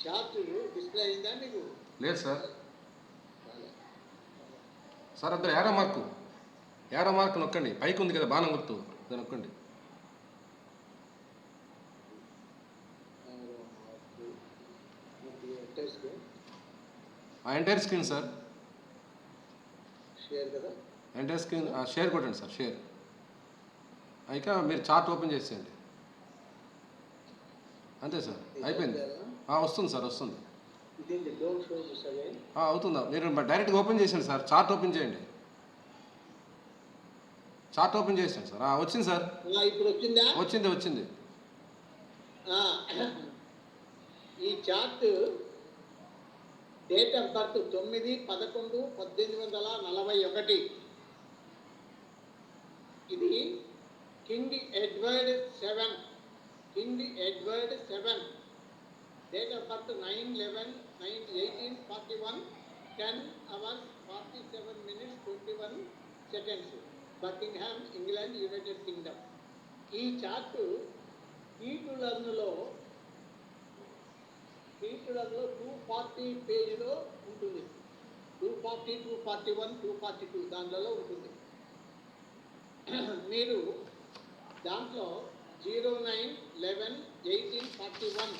Chart display అయిందా మీకు? లేదు సార్. సార్ అద్దరు యారో మార్కు నొక్కండి. పైకి ఉంది కదా బాణం గుర్తు, దాన్ని నొక్కండి. Entire screen sir. షేర్ కదా, ఎంటైర్ స్క్రీన్ షేర్ కొట్టండి సార్. షేర్ అయిక మీరు చార్ట్ ఓపెన్ చేసేయండి. అంతే సార్, అయిపోయింది. వస్తుంది సార్, వస్తుంది. అవుతుందా? మీరు డైరెక్ట్గా ఓపెన్ చేసేయండి సార్. చార్ట్ ఓపెన్ చేయండి. చార్ట్ ఓపెన్ చేసాను సార్. వచ్చింది సార్. ఇప్పుడు వచ్చిందా? వచ్చింది. ఈ చార్ట్ డేట్ ఆఫ్ బర్త్ 9/11/1841. ఇది king Edward 7. Date of birth 9/11/1841, 10:47:21. Buckingham, England, United Kingdom. ఈ చార్టు హీటులర్లో 240 పేజీలో ఉంటుంది. 240, 241, 242 దాంట్లో ఉంటుంది. మీరు దాంట్లో 09/11/1841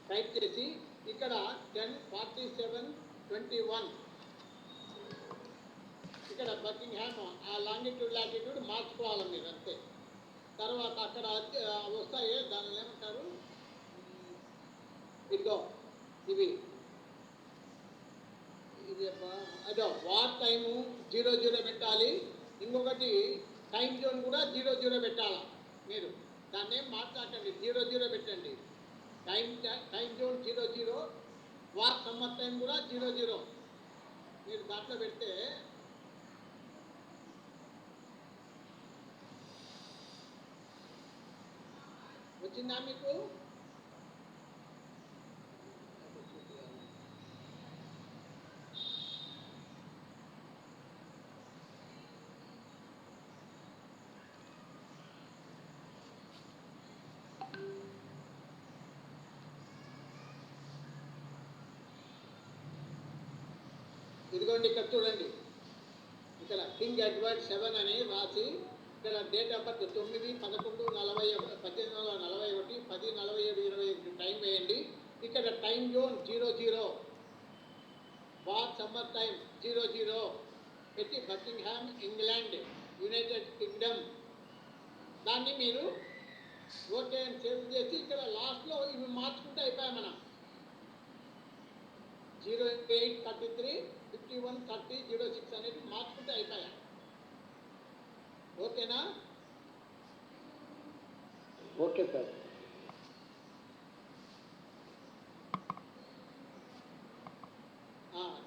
టైప్ చేసి ఇక్కడ 10:47:21 ఇక్కడ బకింగ్హామ్ ఆ లాంగిట్యూడ్ లాటిట్యూడ్ మార్చుకోవాలి మీరు, అంతే. తర్వాత అక్కడ వస్తాయి, దానిని ఏమంటారు, ఇదిగో ఇది అదో వార్ టైము 00 పెట్టాలి. ఇంకొకటి టైం జోన్ కూడా 00 పెట్టాలి. మీరు దాన్ని ఏం మాట్లాడండి, 00 పెట్టండి. Time zone 00, war summer time కూడా 00. మీరు దాంట్లో పెడితే వచ్చిందా మీకు? ఇదిగోండి, ఇక్కడ చూడండి. ఇక్కడ కింగ్ ఎడ్వర్డ్ 7 అని రాసి ఇక్కడ డేట్ ఆఫ్ బర్త్ 9/11/1841, 10:47:21 టైం వేయండి. ఇక్కడ time zone 00, war summer time 00 పెట్టి బకింగ్హామ్, ఇంగ్లాండ్, యునైటెడ్ కింగ్డమ్ దాన్ని మీరు ఓకే అని సేవ్ చేసి ఇక్కడ లాస్ట్లో ఇవి మార్చుకుంటే అయిపోయాయి. మనం 08:33, 51:30, 06 అనేది మార్చుకుంటే అయిపోయాయి. ఓకేనా? Okay sir.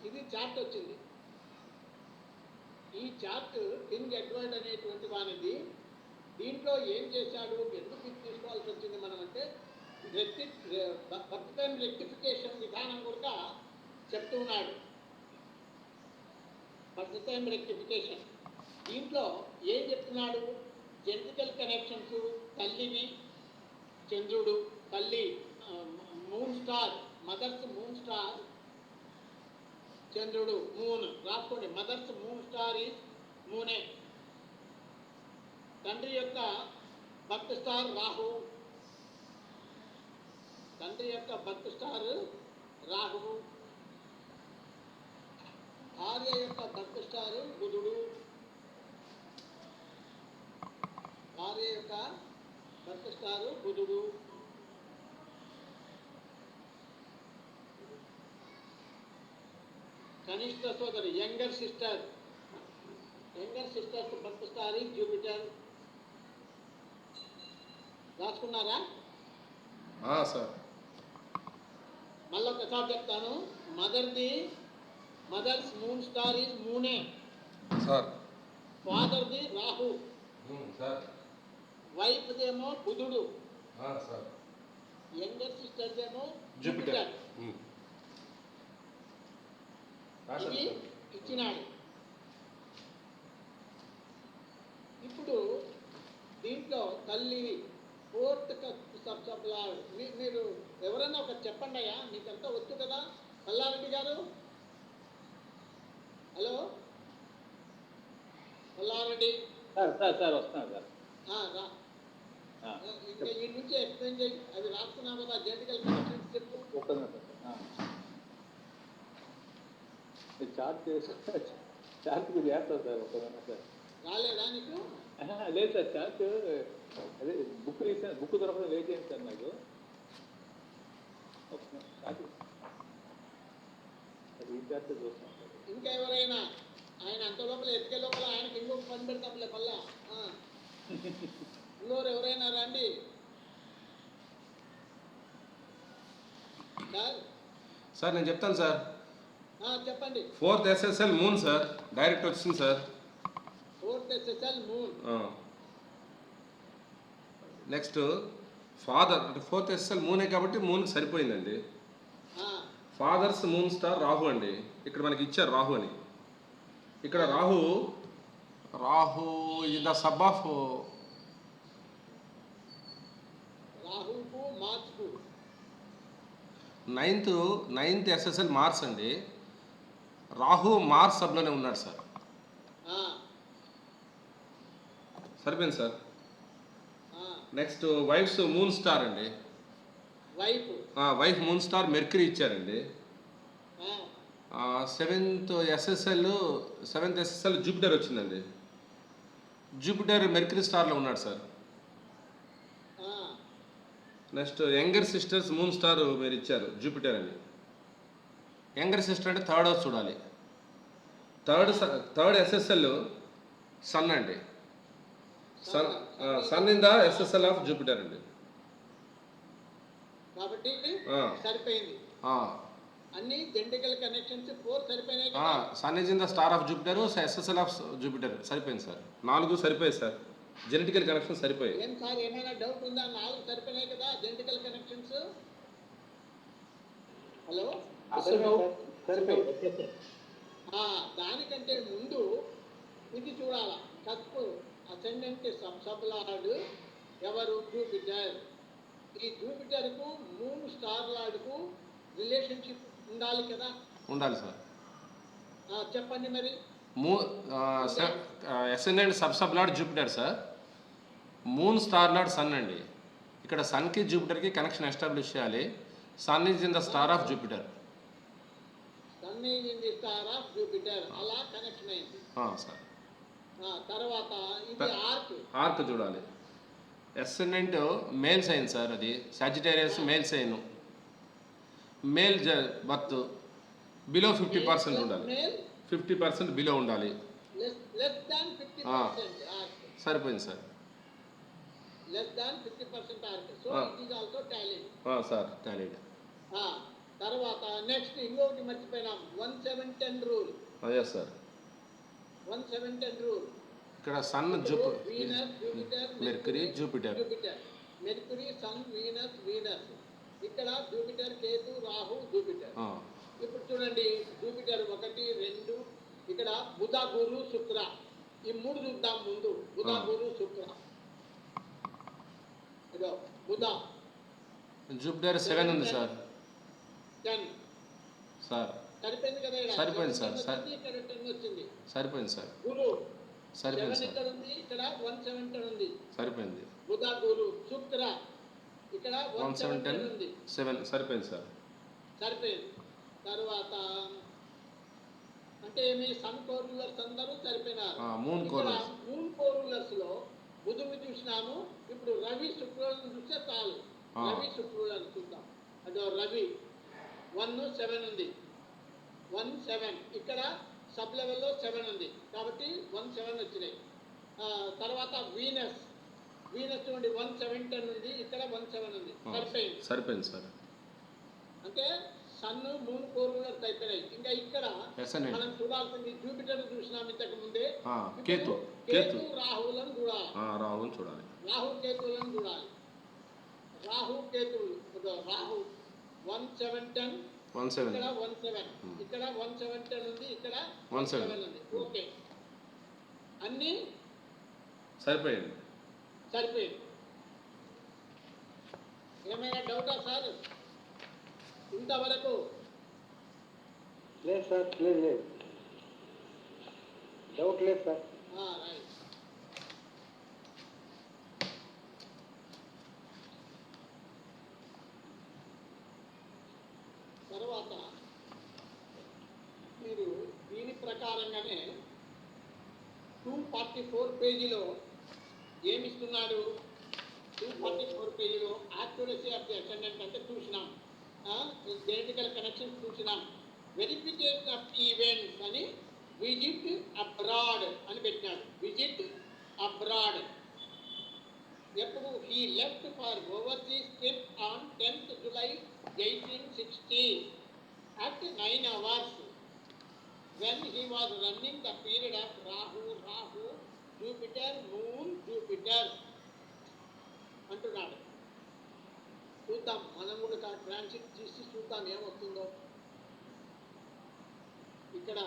ఇది చార్ట్ వచ్చింది. ఈ చార్ట్ కింగ్ ఎడ్వర్డ్ అనేటువంటి వారిది. దీంట్లో ఏం చేశాడు, ఎందుకు ఇది తీసుకోవాల్సి వచ్చింది మనం అంటే, బర్త్ టైం రెక్టిఫికేషన్ విధానం కూడా చెప్తున్నాడు. బర్త్ టైం రెక్టిఫికేషన్ దీంట్లో ఏం చెప్తున్నాడు, జెనెటికల్ కనెక్షన్స్, తల్లివి చంద్రుడు, తల్లి moon star, mother's moon star, చంద్రుడు మూన్ రాసుకోండి. మదర్స్ మూన్ స్టార్ ఈజ్ మూనే. తండ్రి యొక్క బర్త్ స్టార్ రాహు, భార్య యొక్క బర్త్ స్టార్ బుధుడు, కనిష్ట సోదరి younger sister's birth star is Jupiter. రాసుకున్నారా? సార్. మళ్ళీ ఒకసారి చెప్తాను. మదర్స్ మూన్ స్టార్ ఈజ్ మూనే సార్. ఫాదర్ది రాహు సార్. వైఫ్ దేమో బుధుడు సార్. యంగర్ సిస్టర్స్ ఏమో జూపిటర్. ఇది ఇచ్చినాడు. ఇప్పుడు దీంట్లో తల్లి 4th సబ్సప్లాడ్ మీరు ఎవరైనా ఎవరన్నా ఒక చెప్పండి అయ్యా, మీకంతా వచ్చు కదా. పల్లారెడ్డి గారు, హలో పల్లారెడ్డి. సార్ వస్తున్నాను సార్. రా, ఇంకా ఈ నుంచి ఎక్స్ప్లెయిన్ చేయి. అది రాస్తున్నావు కదా, జెనటికల్ కనెక్షన్స్ చెప్పు. చార్ట్ చార్ట్ మీరు చేస్తారు సార్ ఒక్కదన్నా సార్. రాలేదా నీకు? లేదు సార్, చార్ట్ అదే బుక్ తీసాను, బుక్ దొరకడం లేట్ చేయండి సార్ నాకు. ఈ చార్ట్ చూస్తాను సార్. ఇంకా ఎవరైనా ఆయన అంత లోపల ఎత్తికే లోపల ఆయనకి ఇంకొక పని పెడతాంలే మళ్ళా. ఇంకోరు ఎవరైనా రండి సార్. సార్ నేను చెప్తాను సార్. చెప్పండి. 4th SSL moon sir, direct వచ్చింది sir. 4th SSL moon. Next father అంటే 4th SSL మూనే కాబట్టి మూన్కి సరిపోయిందండి. ఫాదర్స్ మూన్ స్టార్ రాహు అండి. ఇక్కడ మనకి ఇచ్చారు రాహు అని. ఇక్కడ Rahu in the sub of రాహుకు మార్చుకు. 9th SSL మార్స్ అండి. రాహు మార్స్ సబ్లోనే ఉన్నాడు సార్. సరిపోయింది sir. Next wife's moon star అండి. వైఫ్ మూన్ స్టార్ మెర్క్యూరీ ఇచ్చారండి. 7th SSL జూపిటర్ వచ్చిందండి. జూపిటర్ మెర్క్యూరీ స్టార్లో ఉన్నాడు sir. Next younger sister's moon star మీరు ఇచ్చారు జూపిటర్ అని. యంగర్ సిస్టర్ అంటే థర్డ్ హౌస్ చూడాలి. థర్డ్ SSL సన్ అండి. Sun in the SSL of Jupiter అండి. కాబట్టి సరిపోయింది. అన్ని జెనెటికల్ కనెక్షన్స్ 4 సరిపోయినాయి కదా. Sun is in the star of Jupiter, SSL of Jupiter సరిపోయింది సార్. 4 సరిపోయాయి సార్. జెనెటికల్ కనెక్షన్ సరిపోయాయి. ఏం సార్ ఏమైనా డౌట్ ఉందా? 4 సరిపోయినాయి కదా జెనెటికల్ కనెక్షన్స్. హలో, దానికంటే ముందు ఇది చూడాలా. కస్ప్ అసెండెంట్ సబ్లార్డ్ ఎవరు? జూపిటర్. ఈ జూపిటర్కు మూన్ స్టార్ లార్డ్కు రిలేషన్షిప్ ఉండాలి కదా. ఉండాలి సార్. చెప్పండి మరి. Ascendant sublord Jupiter sir. Moon star lord sun అండి. ఇక్కడ సన్కి జూపిటర్కి కనెక్షన్ ఎస్టాబ్లిష్ చేయాలి. Sun is in the star of Jupiter. Sun is in the star of Jupiter. అలా కనెక్షన్ అయింది సార్. తర్వాత ఇది ఆర్క్ చూడాలి. Ascendant male sign sir. అది Sagittarius male sign. Male birth below 50% ఉండాలి. 50% బిలో ఉండాలి. సరిపోయింది sir. less than 50% arc. So it is also tallied. Sir tallied. తర్వాత నెక్స్ట్ ఇంకొకటి మర్చిపోయినాం, 1710 రూల్. yes sir. 1710 రూల్. ఇక్కడ Sun Venus, Jupiter, Mercury, Jupiter. Mercury, Sun, Venus. ఇక్కడ Jupiter, Ketu, Rahu, Jupiter. ఇప్పుడు చూడండి, జూపిటర్ 1, 2. ఇక్కడ బుధ, గురు, శుక్ర. ఈ 3 చూద్దాం ముందు. బుధ, గురు, శుక్ర. ఇదో బుధ. జూపిటర్ 7 ఉంది సార్. 10 సార్. సరిపోయింది కదా. సరిపోయింది సార్. ఇక్కడ 10 వచ్చింది. సరిపోయింది సార్. గురు సరిపోయింది సార్. ఇక్కడ ఉంది. ఇక్కడ 117 ఉంది. సరిపోయింది. బుధ, గురు, శుక్ర. ఇక్కడ 117 ఉంది. 7 సరిపోయింది సార్. సరిపోయింది. తర్వాత అంటే ఏమి సన్ కోరూలర్స్ అందరూ సరిపోయినారు. మూన్ కోరూలర్స్ లో బుధుని చూసినాము. ఇప్పుడు రవి, శుక్రులను చూస్తే చాలు. రవి, శుక్రులను చూద్దాం. అదో రవి 1, 7 ఉంది. 1, 7. ఇక్కడ సబ్ లెవెల్లో 7 ఉంది కాబట్టి 1, 7 వచ్చినాయి. తర్వాత వీనస్ చూడండి 1, 7, 10 ఉంది. ఇక్కడ 1, 7 ఉంది. సరిపోయింది సార్. అంటే సన్, మూన్, కోరూలర్స్ అయిపోయినాయి. ఇంకా ఇక్కడ మనం చూడాల్సింది జూపిటర్ చూసినాం ఇంతకు ముందే. కేతు, రాహువులను చూడాలి. రాహు, కేతువులను చూడాలి. రాహు, కేతువులు. రాహు 1, 7, 10. ఇక్కడ 1, 7. ఇక్కడ 1, 7, 10 ఉంది. ఇక్కడ 1, 7 ఉంది. ఓకే, అన్ని సరిపోయింది. ఏమైనా డౌటా సార్? ఇంతవరకు లేదు సార్, లేదు డౌట్ లేదు సార్. రైట్. తర్వాత మీరు దీని ప్రకారంగానే 244 పేజీలో ఏమిస్తున్నాడు? 244 పేజీలో యాక్యురసీ ఆఫ్ ది అసెండెంట్ అంటే చూసినాం, జెనెటికల్ కనెక్షన్ చూసినాం. వెరిఫికేషన్ ఆఫ్ ఈవెంట్స్ అని విజిట్ అబ్రాడ్ అని పెట్టినాడు. విజిట్ అబ్రాడ్ ఎప్పుడు? He left for overseas trip on 10th July 1860 at 9 hours when he was running the period of Rahu, Jupiter, Moon, Jupiter అంటున్నాడు. చూద్దాం, మనం కూడా ట్రాన్సిట్ చేసి చూద్దాం ఏమవుతుందో. ఇక్కడ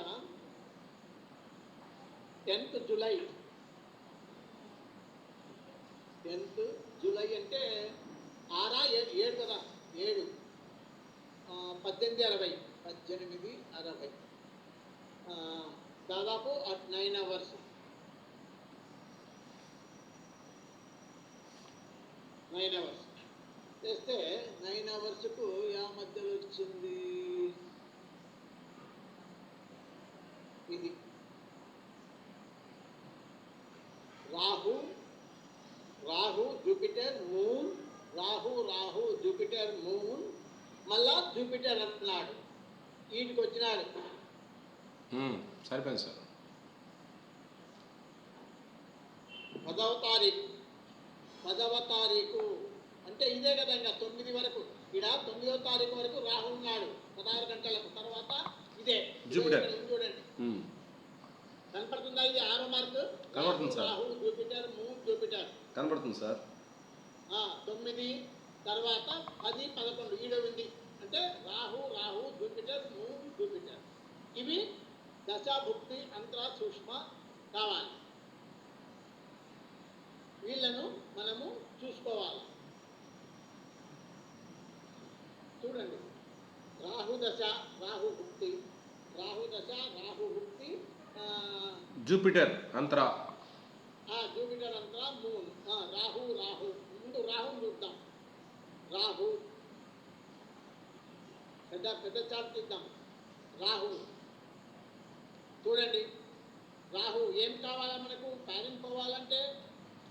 10th July అంటే 7 కదా, 7 1860 దాదాపు అట్ 9 hours. 9 hours చేస్తే 9 hoursకు యా మధ్యలో వచ్చింది ఇది Rahu Jupiter moon, Rahu Jupiter moon, మళ్ళా జూపిటర్ అంటున్నాడు. వీటికి వచ్చినాడు. సరిపోయింది సార్. 10వ తారీఖు అంటే ఇదే కదా, ఇంకా 9 వరకు. ఇక్కడ 9వ తారీఖు వరకు రాహు ఉన్నాడు 16 గంటలకు. తర్వాత ఇదే జూపిటర్ చూడండి, కనపడుతుందా? ఇది 6వ మార్కు. కనపడుతుంది sir. Rahu Jupiter moon Jupiter కనపడుతుంది సార్. 9 తర్వాత 10, 11 ఈడవింది అంటే రాహు జూపిటర్ మూన్ జూపిటర్. ఇవి దశాభుక్తి అంతర సూక్ష్మ కావాలి. వీళ్ళను మనము చూసుకోవాలి. చూడండి, రాహు దశ రాహు భుక్తి జూపిటర్ అంతరా, జూపిటర్ అంతరా మూన్. రాహు ముందు రాహుని చూద్దాం. రాహు పెద్ద చార్ట్ తీద్దాం. రాహు చూడండి, రాహు ఏం కావాలా మనకు? ప్యారెంట్ పోవాలంటే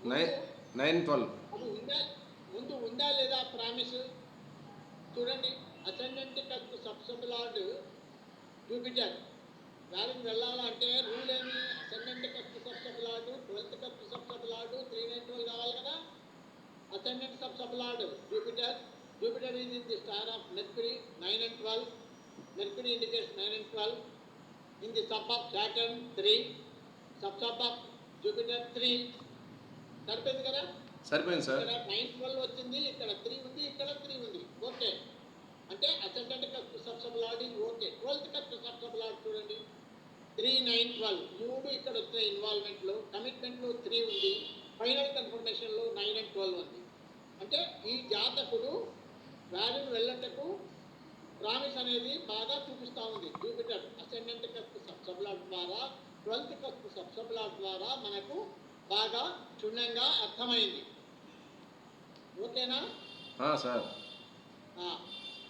9-12 అది ముందు ఉందా లేదా ప్రామిస్? చూడండి, అసెండెంట్ కత్ సబ్సబ్ జూపిటర్. ప్యారెంట్ వెళ్ళాలంటే రూల్ ఏమి? అసెండెంట్ కత్ సబ్సబ్ 12th కత్ సబ్సబ్ 3, 9, 12 కావాలి కదా. Ascendant sub sub Jupiter is in the star of Mercury 9 and 12. Mercury indicates 9 and 12. In the sub of Saturn 3, sub of Jupiter 3. సరిపోయింది కదా? సరిపోయింది సార్. ఇక్కడ 9, 12 వచ్చింది, ఇక్కడ 3 ఉంది, ఇక్కడ 3 ఉంది. ఓకే, అంటే అసెండెంట్ కత్ sub sub lord is okay. 12th కత్ సబ్సబ్ లార్డ్ చూడండి, 3, 9, 12 3 ఇక్కడ వచ్చిన ఇన్వాల్వ్మెంట్లో. కమిట్మెంట్లో 3 ఉంది, ఫైనల్ కన్ఫర్మేషన్లో 9 and 12 ఉంది. అంటే ఈ జాతకుడు వ్యాలిన్ వెళ్ళటకు ప్రామిస్ అనేది బాగా చూపిస్తూ ఉంది. జూపిటర్ అసెండెంట్ కత్ సబ్సబ్ లార్డ్ ద్వారా, 12th కత్ సబ్సబ్ లార్డ్ ద్వారా మనకు బాగా క్షుణ్ణంగా అర్థమైంది. ఓకేనా సార్?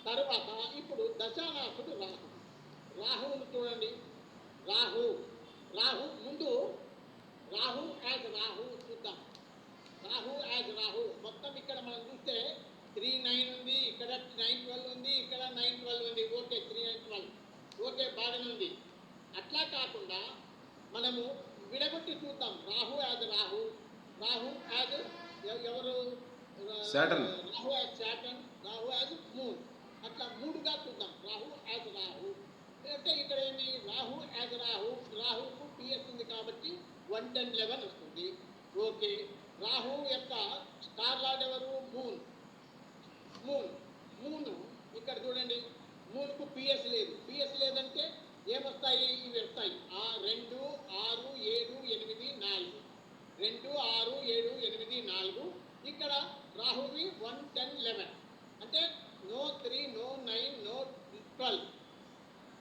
తర్వాత ఇప్పుడు దశానాథుడు రాహువును చూడండి. రాహు ముందు రాహు యాజ్ రాహు చూద్దాం. రాహు యాజ్ రాహు మొత్తం ఇక్కడ మనం చూస్తే 3, 9 ఉంది, ఇక్కడ 9, 12 ఉంది, ఇక్కడ 9, 12 ఉంది. ఓకే, 3, 9, 12 ఓకే, బాగానే ఉంది. అట్లా కాకుండా మనము విడగొట్టి చూద్దాం. రాహు యాజ్ రాహు యాజ్ ఎవరు? Saturn. Rahu as Saturn, Rahu as moon. అట్లా 3గా చూద్దాం. రాహు యాజ్ రాహు అంటే ఇక్కడ ఏమి? రాహు యాజ్ రాహుకు పిఎస్ ఉంది కాబట్టి 1, 10, 11 వస్తుంది. ఓకే, రాహు యొక్క స్టార్ లార్డ్ ఎవరు? మూన్ ఇక్కడ చూడండి, మూన్కు పిఎస్ లేదంటే ఏమొస్తాయి? ఇవి వస్తాయి. 2, 6, 7, 8, 4. 2, 6, 7, 8, 4. ఇక్కడ రాహువి 1, 10, 11 అంటే నో 3, నో 9, నో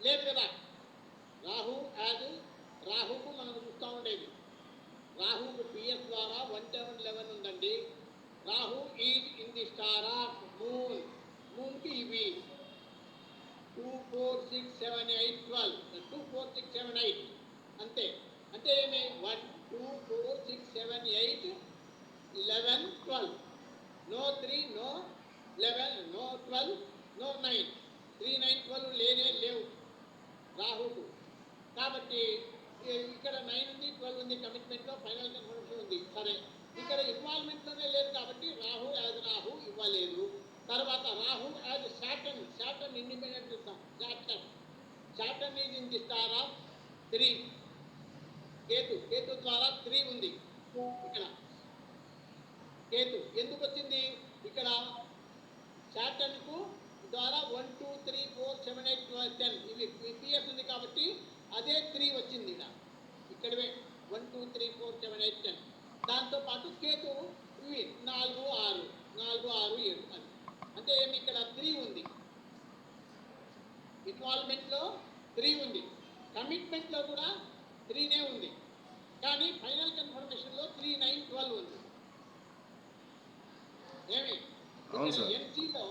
లేదు కదా. రాహు యాజ్ రాహుకు మనం చూస్తూ ఉండేది. రాహుకు పిఎస్ ద్వారా 111 ఉందండి. Rahu is in the star of moon. మూన్కి ఇవి 2, 4, 6, 7, 8, 12. 2, 4, 6, 7, 8 అంతే. అంటే ఏమి 1, 2, 4, 6, 7, 8, 11, 12. No 3, no 11, no 12, no 9. 3, 9, 12 లేనే లేవు రాహుకు. కాబట్టి ఇక్కడ 9 ఉంది, 12 ఉంది, కమిట్మెంట్లో ఫైనల్ కన్ఫర్మేషన్ ఉంది. సరే, ఇక్కడ ఇన్వాల్వ్మెంట్లోనే లేదు కాబట్టి రాహు యాజ్ రాహు ఇవ్వలేదు. తర్వాత Rahu as Saturn. Saturn independent చూస్తాం. Saturn is in the star of 3. Ketu ద్వారా 3 ఉంది. ఇక్కడ కేతు ఎందుకు వచ్చింది? ఇక్కడ సాటర్న్కు ద్వారా 1, 2, 3, 4, 7, 8, 12, 10 ఇవి పిఎస్ ఉంది కాబట్టి అదే 3 వచ్చింది. ఇక్కడవే 1, 2, 3, 4, 7, 8, 10. దాంతోపాటు కేతు ఇవి 4, 6, 7 అది. అంటే ఏమి ఇక్కడ 3 ఉంది. ఇన్వాల్వ్మెంట్లో 3 ఉంది, కమిట్మెంట్లో కూడా 3నే ఉంది. కానీ ఫైనల్ కన్ఫర్మేషన్లో 3, 9, 12 ఉంది. ఏమి ఎన్సీలో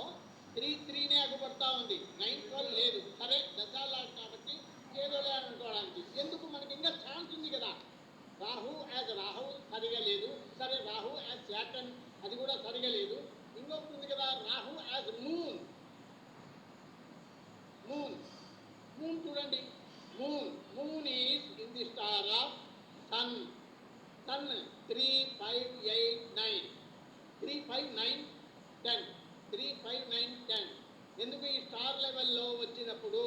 3నే అగుపడతా ఉంది. 9, 12 లేదు. సరే, దశాలాడు కాబట్టి ఏదో అనుకోవడానికి ఎందుకు, మనకి ఇంకా ఛాన్స్ ఉంది కదా. రాహు యాజ్ రాహు సరిగా లేదు. సరే, రాహు యాజ్ సాటర్న్ అది కూడా సరిగా లేదు. ఇంకొకటి ఉంది కదా, రాహు యాజ్ మూన్. మూన్ చూడండి. Moon is in the star of Sun. 3, 5, 8, 9. 3, 5, 9, 10. 3, 5, 9, 10. ఎందుకు ఈ స్టార్ లెవెల్లో వచ్చినప్పుడు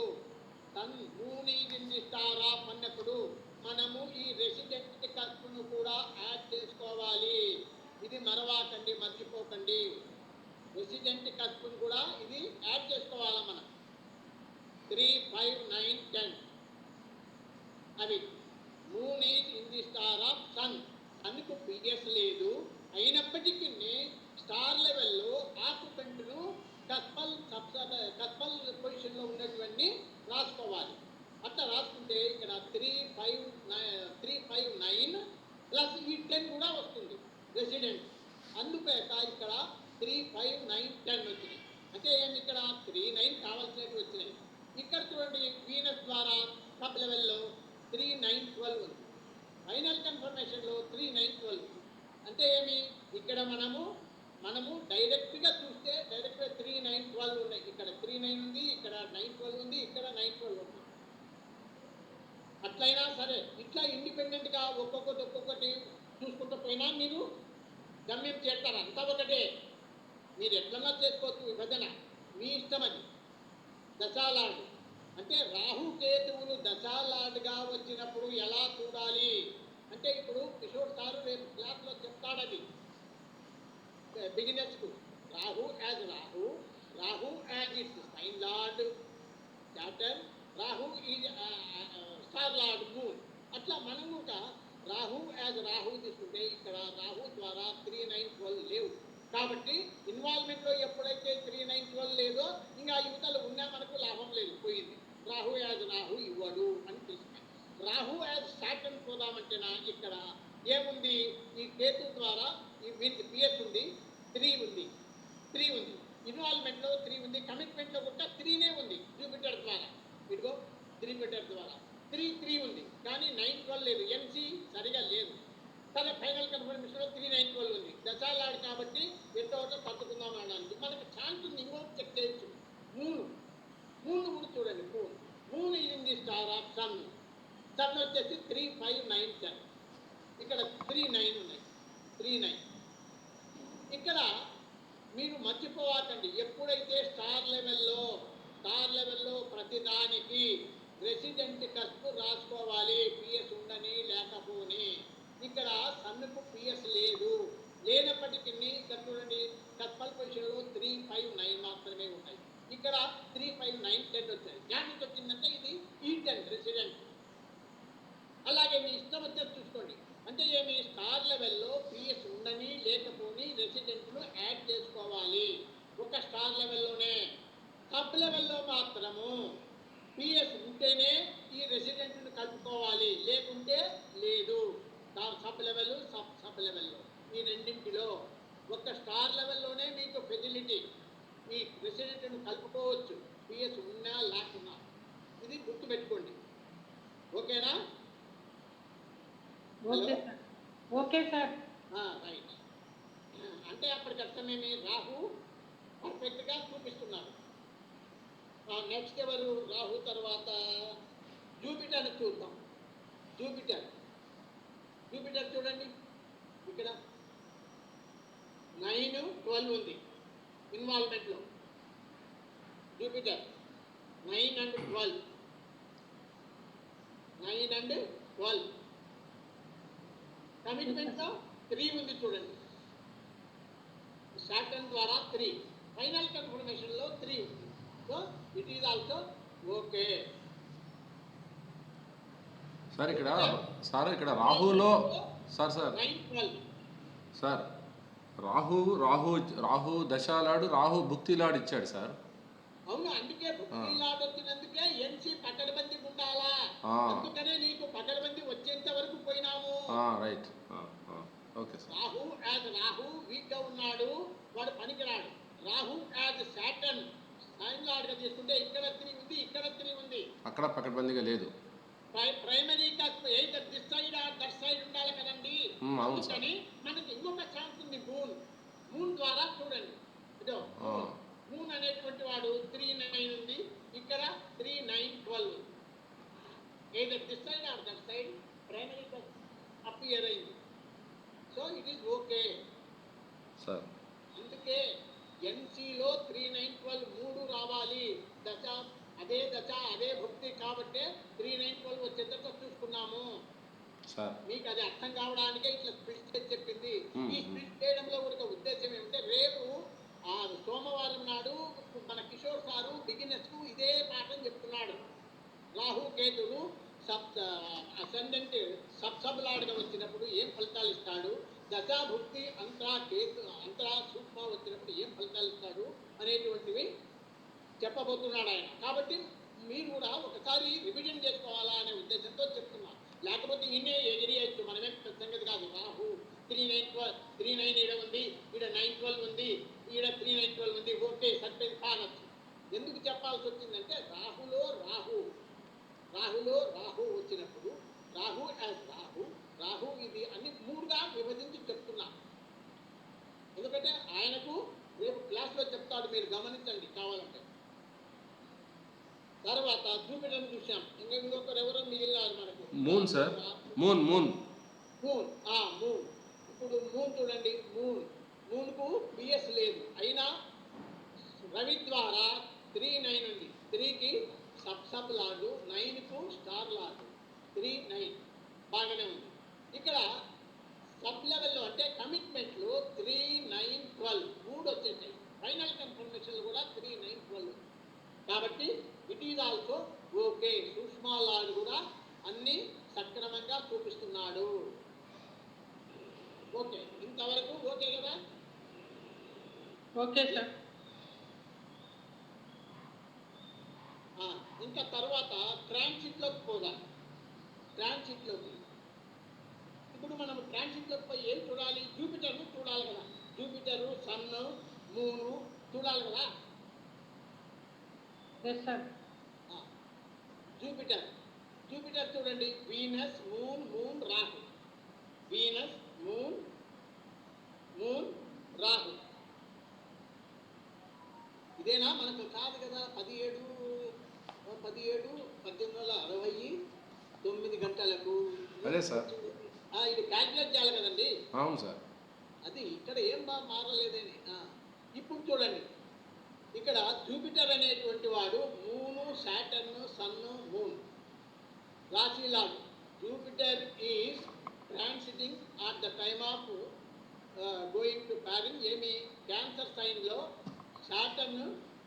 moon is in the star of అన్నప్పుడు మనము ఈ రెసిడెంట్ ఖర్చును కూడా యాడ్ చేసుకోవాలి. ఇది మరవాకండి, మర్చిపోకండి. రెసిడెంట్ ఖర్చును కూడా ఇది యాడ్ చేసుకోవాలా మనం. 3, 5, 9, 10 అవి. Moon is in the star of sun. సన్కు పిఎస్ లేదు, అయినప్పటికీ స్టార్ లెవెల్లో ఆక్యుపెంట్ను కస్పల్ పొజిషన్లో ఉన్నటువంటి రాసుకోవాలి. అట్లా రాసుకుంటే ఇక్కడ 3, 5, 9 ప్లస్ ఈ 10 కూడా వస్తుంది రెసిడెంట్. అందుచేత ఇక్కడ 3, 5, 9, 10 వచ్చినాయి. అంటే ఏమి ఇక్కడ 3, 9 కావాల్సినవి వచ్చినాయి. ఇక్కడ చూడండి, వీనస్ ద్వారా సబ్ లెవెల్లో 3, 9, 12 ఉంది. ఫైనల్ కన్ఫర్మేషన్లో 3, 9, 12. అంటే ఏమి ఇక్కడ మనము డైరెక్ట్గా చూస్తే డైరెక్ట్గా 3, 9, 12 ఉన్నాయి. ఇక్కడ 3, 9 ఉంది, ఇక్కడ 9, 12 ఉంది, ఇక్కడ 9, 12 ఉంది. అట్లయినా సరే ఇట్లా ఇండిపెండెంట్గా ఒక్కొక్కటి చూసుకుంటూ పోయినా మీరు గమ్యం చేస్తారు. అంతా ఒకటే. మీరు ఎట్లన్నా చేసుకోవచ్చు విభజన, మీ ఇష్టం అది. దశాలాడు అంటే రాహుకేతువులు దశాలాడుగా వచ్చినప్పుడు ఎలా చూడాలి అంటే, ఇప్పుడు కిషోర్ సారు రేపు క్లాస్లో చెప్తాడది బిగినర్స్కు. Rahu as Rahu as its sign lord Saturn, Rahu is star lord moon. అట్లా మనం కూడా రాహు యాజ్ రాహు తీసుకుంటే ఇక్కడ రాహు ద్వారా 3, 9, 12 లేవు. కాబట్టి ఇన్వాల్వ్మెంట్లో ఎప్పుడైతే 3, 9, 12 లేదో ఇంకా యువతలు ఉన్నా మనకు లాభం లేదు, పోయింది. రాహు యాజ్ రాహు ఇవ్వడు అని తెలుసుకున్నాం. రాహు యాజ్ సాటర్న్ పోదామంటేనా ఇక్కడ ఏముంది, ఈ కేతు ద్వారా ఈ పిఎస్ ఉంది, 3 ఉంది, ఇన్వాల్వ్మెంట్లో 3 ఉంది, కమిట్మెంట్లో కూడా 3నే ఉంది. జూపిటర్ ద్వారా ఇదిగో జూపిటర్ ద్వారా 3 ఉంది, కానీ 9, 12 లేదు. ఎన్సీ సరిగా లేదు. సరే, ఫైనల్ కన్ఫర్మేషన్లో 3, 9, 12 ఉంది. దశాలాడు కాబట్టి ఎంతో సర్దుకుందాం అనడానికి మనకు ఛాన్స్ ఉంది. ఇంకొక చెక్ చేయొచ్చు. మూన్ కూడా చూడండి. Moon is in the star of Sun వచ్చేసి 3, 5, 9, 10. ఇక్కడ 3, 9 ఉన్నాయి. 3, 9 ఇక్కడ మీరు మర్చిపోవాకండి. ఎప్పుడైతే స్టార్ లెవెల్లో ప్రతిదానికి రెసిడెంట్ ఖర్చు రాసుకోవాలి, పిఎస్ ఉండని లేకపోని. ఇక్కడ సన్నుకు పిఎస్ లేనప్పటికీ ఇక్కడ చూడండి, కస్పల్ పొజిషన్లో 3, 5, 9 మాత్రమే ఉన్నాయి. ఇక్కడ 3, 5, 9, 10 వచ్చాయి. జ్ఞానికి వచ్చిందంటే ఇది ఈ10 రెసిడెంట్. అలాగే మీ ఇష్టం వచ్చేది చూసుకోండి. అంటే ఏమి, స్టార్ లెవెల్లో పిఎస్ ఉండని లేకపోని రెసిడెంట్ను యాడ్ చేసుకోవాలి. ఒక స్టార్ లెవెల్లోనే. సబ్ లెవెల్లో మాత్రము పిఎస్ ఉంటేనే ఈ రెసిడెంట్ను కలుపుకోవాలి, లేకుంటే లేదు. సబ్ లెవెల్ సబ్ లెవెల్లో ఈ రెండింటిలో ఒక స్టార్ లెవెల్లోనే మీకు ఫెసిలిటీ ఈ రెసిడెంట్ను కలుపుకోవచ్చు, పిఎస్ ఉన్నా లేకున్నా. ఇది గుర్తుపెట్టుకోండి. ఓకేనా? Okay sir. Okay sir. Right. అంటే అప్పటికర్థమేమి రాహు పర్ఫెక్ట్గా చూపిస్తున్నారు. నెక్స్ట్ ఎవరు? రాహు తర్వాత జూపిటర్ చూద్దాం. జూపిటర్ చూడండి, ఇక్కడ 9, 12 ఉంది ఇన్వాల్వ్మెంట్లో. జూపిటర్ 9 and 12 కమిట్మెంట్లో 3 ఉంది చూడండి. సాటర్న్ ద్వారా 3, ఫైనల్ కన్ఫర్మేషన్లో 3 ఉంది. So it is also okay. Sir ఇక్కడ రాహులో సార్ 9, 12 సార్ రాహు దశాలాడు, రాహు భుక్తిలాడు ఇచ్చాడు సార్. అవును, అందుకే భక్తి లాడ్ వచ్చినందుకే ఎన్సీ పకడ్బందీ ఉండాలా. అందుకనే నీకు పకడ్బందీ వచ్చేంత వరకు పోయినాము. Right. Okay sir. Rahu weak గా ఉన్నాడు, వాడు పనికిరాడు. Rahu as Saturn sign lord గా తీసుకుంటే ఇక్కడ 3 ఉంది, ఇక్కడ 3 ఉంది. అక్కడ పకడ్బందీగా లేదు. Primary either this side or that side ఉండాలి కదండి. అందుకని మనకి ఇంకొక ఛాన్స్ ఉంది. మూన్ ద్వారా చూడండి. ఇదో మూన్ అనేటువంటి వాడు 3, 9 ఉంది, ఇక్కడ 3, 9, 12 ఉంది. Either this side or that side primary appear అయింది. So it is okay sir. అందుకే ఎన్సీలో 3, 9, 12 3 రావాలి. అదే దశ అదే భక్తి కాబట్టి 3, 9, 12 వచ్చేటట్టు చూసుకున్నాము. మీకు అది అర్థం కావడానికే ఇట్లా స్ప్లిట్ చేసి చెప్పింది. ఈ స్ప్లిట్ చేయడంలో ఒక ఉద్దేశం ఏమంటే, రేపు సోమవారం నాడు మన కిషోర్ సారు బిగినర్స్ కు ఇదే పాఠం చెప్తున్నాడు. రాహు కేతువు అసెండెంట్ సబ్ లార్డ్గా వచ్చినప్పుడు ఏం ఫలితాలు ఇస్తాడు, దశాభుక్తి అంతరా సూక్ష్మ వచ్చినప్పుడు ఏం ఫలితాలు ఇస్తాడు అనేటువంటివి చెప్పబోతున్నాడు ఆయన. కాబట్టి మీరు కూడా ఒకసారి రివిజన్ చేసుకోవాలా అనే ఉద్దేశంతో చెప్తున్నా. లేకపోతే ఈయనే ఎగిరియచ్చు, మనమేం సంగతి కాదు. రాహు 3, 9 ఈడ ఉంది, ఈడ 9, 12 ఉంది, ఈడ 3, 9, 12 ఉంది. ఓకే, సర్పేజ్ కానొచ్చు. ఎందుకు చెప్పాల్సి వచ్చిందంటే రాహులో రాహు వచ్చినప్పుడు రాహు యాజ్ రాహు ఇది అన్ని 3గా విభజించి చెప్తున్నా. ఎందుకంటే ఆయనకు రేపు క్లాస్లో చెప్తాడు, మీరు గమనించండి కావాలంటే. తర్వాత జూపిటర్ చూసాం. ఇంకొకరు ఎవరో మిగిలినారు మనకు. Moon sir. మూన్ ఇప్పుడు మూన్ చూడండి. మూన్కు పిఎస్ లేదు, అయినా రవి ద్వారా 3, 9 ఉంది. 3కి సబ్ లార్డు, 9కు స్టార్ లార్డు. 3, 9 బాగానే ఉంది. ఇక్కడ సబ్ లెవెల్లో అంటే కమిట్మెంట్లో 3, 9, 12 3 వచ్చేసాయి. ఫైనల్ కన్ఫర్మేషన్ కూడా 3, 9, 12. కాబట్టి ఇట్ ఈజ్ ఆల్సో ఓకే. సూక్ష్మ లార్డ్ కూడా అన్ని సక్రమంగా చూపిస్తున్నాడు. ఓకే, ఇంతవరకు ఓకే కదా? Okay sir. ఇంకా తర్వాత ట్రాన్సిట్లోకి పోదాం. ట్రాన్సిట్లోకి ఇప్పుడు మనం ట్రాన్సిట్లోకి పోయి ఏం చూడాలి? జూపిటర్ను చూడాలి కదా. జూపిటరు, సన్, మూను చూడాలి కదా. జూపిటర్ చూడండి. Venus, moon, Rahu. Venus, moon, Rahu. ఇదేనా మనకు కాదు కదా. 1869 గంటలకు అదే సార్. ఇది క్యాల్కులేట్ చేయాలి కదండి. అవును సార్. అది ఇక్కడ ఏం మారలేదని. ఇప్పుడు చూడండి, ఇక్కడ జూపిటర్ అనేటువంటి వాడు మూను, సాటర్న్, సన్, మూన్ రాశి lord. Jupiter is transiting at the time of going to pairing. ఏమి క్యాన్సర్ సైన్లో సాటర్న్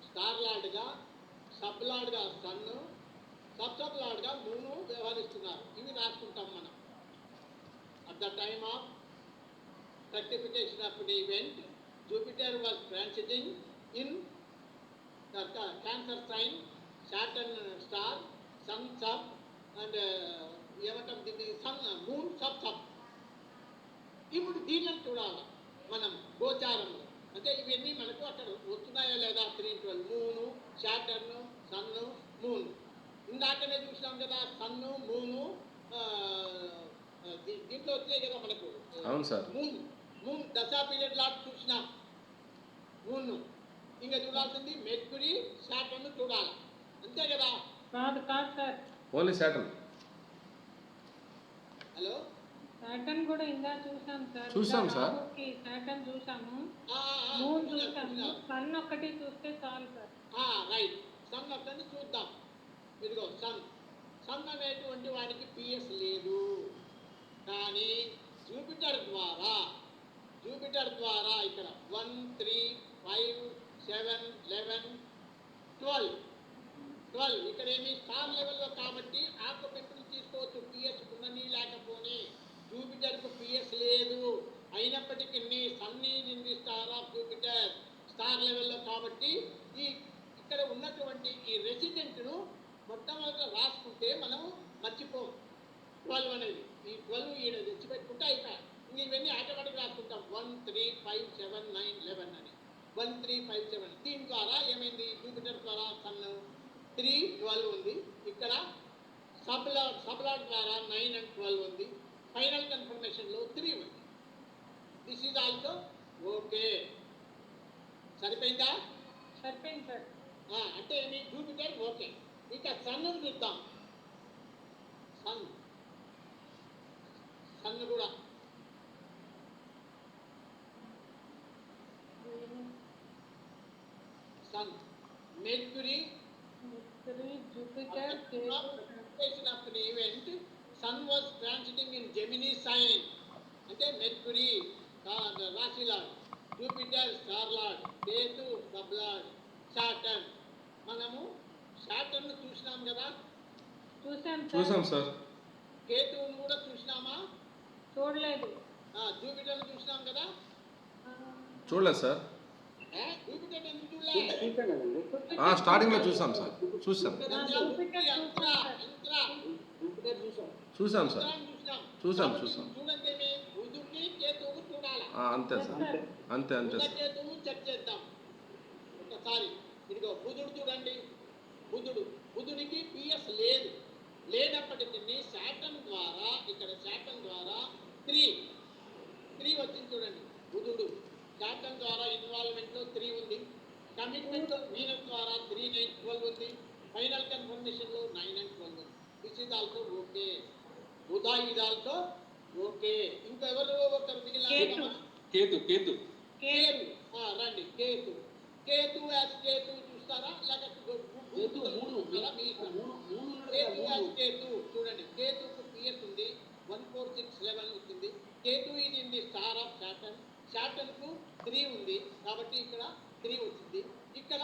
స్టార్ లార్డ్గా, సబ్ లార్డ్గా సన్, సబ్ లార్డ్గా మూను వ్యవహరిస్తున్నారు. ఇవి రాసుకుంటాం మనం. At the time of rectification of the event, Jupiter was transiting in the Cancer sign, Saturn star, Sun sub and ఏమంటాం దీన్ని సన్ మూన్ సబ్ సబ్. ఇప్పుడు దీనిని చూడాలి మనం గోచారంలో. అంటే ఇవన్నీ మనకు అక్కడ వస్తున్నాయా లేదా 3-12 మూను, సాటర్న్, సన్ను, మూన్. ఇందాకనే చూసినాం కదా సన్ను, మూను దీంట్లో వచ్చాయి కదా మనకు. అవును sir. Moon moon dasha period లాట్ చూసినాం మూన్. ఇంకా చూడాల్సింది మెర్క్యూరీ, సాటర్న్ చూడాలి, అంతే కదా. కాదు sir. Only Saturn. Hello, Saturn కూడా ఇందా చూసాం సార్. చూసాం సార్. సాటర్న్ చూసాము, ఆ, ఆ, మూన్ చూసినాం. చూసాము, సన్ ఒక్కటి చూస్తే చాలు సార్. రైట్, సన్ ఒకటి చూద్దాం. ఇదిగో సన్. సన్ అనేటువంటి వానికి పిఎస్ లేదు, కానీ జూపిటర్ ద్వారా ఇక్కడ 1, 3, 5, 7, 11, 12 ఇక్కడ ఏమి స్టార్ లెవెల్లో కాబట్టి ఆక్యుపెంట్ని తీసుకోవచ్చు. పిఎస్ ఉన్నని లేకపోని. జూపిటర్కు పిఎస్ లేదు, అయినప్పటికీ Sunny in the star of Jupiter, star లెవెల్లో కాబట్టి ఇక్కడ ఉన్నటువంటి ఈ రెసిడెంట్ను మొట్టమొదట రాసుకుంటే మనం మర్చిపోం. 12 అనేది, ఈ 12 ఈడ తెచ్చిపెట్టుకుంటే అయిపోయాయి. ఇంక ఇవన్నీ ఆటోమేటిక్ రాసుకుంటాం. 1, 3, 5, 7, 9, 11 అని. 1, 3, 5, 7. దీని ద్వారా ఏమైంది, జూపిటర్ ద్వారా సన్ 3, 12 ఉంది. ఇక్కడ సబ్లాడ్ ద్వారా 9 and 12 ఉంది. ఫైనల్ కన్ఫర్మేషన్లో 3 ఉంది. This is also okay. సరిపోయిందా? సరిపోయింది సార్. అంటే మీ జూపిటర్ ఓకే. ఇక సన్ చూద్దాం. సన్ కూడా Sun, Mercury, Jupiter, of an event, sun was transiting in Gemini sign. అంటే మెర్క్యూరీ రాశి lord, Jupiter star lord, Ketu sub lord, Saturn. మనము సాటర్న్ చూసినాం కదా, చూసాం సార్. కేతువును కూడా చూసినామా? చూడలేదు. జూపిటర్ చూసినాం కదా. చూడలేదు సార్. జూపిటర్ ఎందుకు చూడలే? స్టార్టింగ్ లో చూసాం సార్. చూసాం సార్. చూసాం. చూడండి, బుధుడిని కేతువును చూడాలి. అంతే సార్. అంతే సార్. కేతువు చెక్ చేద్దాం ఒకసారి. ఇదిగో బుధుడు చూడండి. బుధుడికి పిఎస్ లేదు, లేనప్పటికీ సాటర్న్ ద్వారా ఇక్కడ 3 వచ్చింది చూడండి. బుధుడు సాటర్న్ ద్వారా ఇన్వాల్వ్మెంట్లో 3 ఉంది. కమిట్మెంట్లో వీనస్ ద్వారా 3, 9, 12 ఉంది. ఫైనల్ కన్ఫర్మేషన్లో 9 and 12 ఉంది. This is also okay. Budha is also okay. ఇంకా ఎవరు ఒకరు మిగిలిన కేతు రండి. కేతు యాజ్ కేతు చూస్తారా, లేకపోతే కేతు చూడండి. కేతుకు పిఎస్ ఉంది, 1, 4, 6, 11 వచ్చింది. కేతు ఇది in the star of Saturn. సాటర్న్కు 3 ఉంది కాబట్టి ఇక్కడ 3 వచ్చింది. ఇక్కడ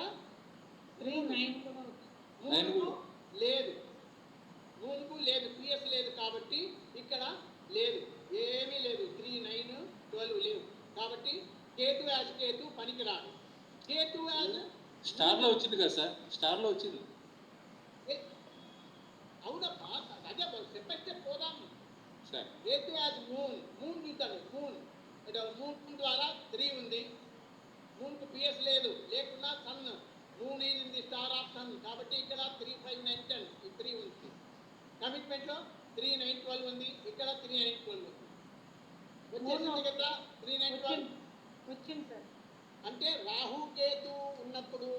3, 9 లేదు, మూనుకు లేదు, పిఎస్ లేదు కాబట్టి ఇక్కడ లేదు, ఏమీ లేదు. 3, 9, 12 లేవు కాబట్టి కేతు యాజ్ కేతు పనికిరాడు. కేతు యాజ్ స్టార్ లో వచ్చింది కదా సార్, స్టార్ లో వచ్చింది. అవునప్పా, అదే చెప్పేస్తే పోదాం సార్. కేతు యాజ్ మూన్ చూద్దాం. మూన్ ద్వారా 3 ఉంది. మూన్కు పిఎస్ లేదు, లేకుండా Sun. Moon is in the star of Sun కాబట్టి ఇక్కడ 3, 5, 9, 10 ఈ 3 ఉంది. కమిట్మెంట్లో 3, 9, 12 ఉంది. ఇక్కడ 3, 9, 12 ఉంది. వచ్చేసింది కదా 3, 9, 12 వచ్చింది సార్. అంటే రాహు కేతు ఉన్నప్పుడు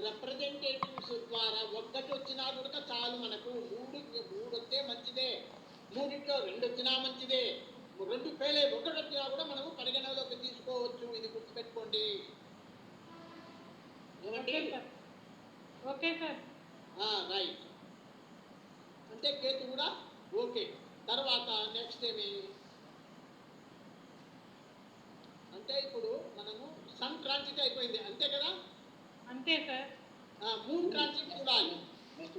రిప్రజెంటేటివ్స్ ద్వారా ఒక్కటి వచ్చినా కూడా చాలు మనకు. 3 వస్తే మంచిదే, 3లో 2 వచ్చినా మంచిదే, 2 ఫెయిల్ అయ్యి 1 వచ్చినా కూడా మనము పరిగణలోకి తీసుకోవచ్చు. ఇది గుర్తుపెట్టుకోండి. Okay sir. రైట్. అంటే కేతు కూడా ఓకే. తర్వాత నెక్స్ట్ ఏమి అంటే ఇప్పుడు మనము సన్ ట్రాన్సిట్ అయిపోయింది, అంతే కదా. అంతే సార్. మూన్ ట్రాన్సిట్ చూడాలి. Next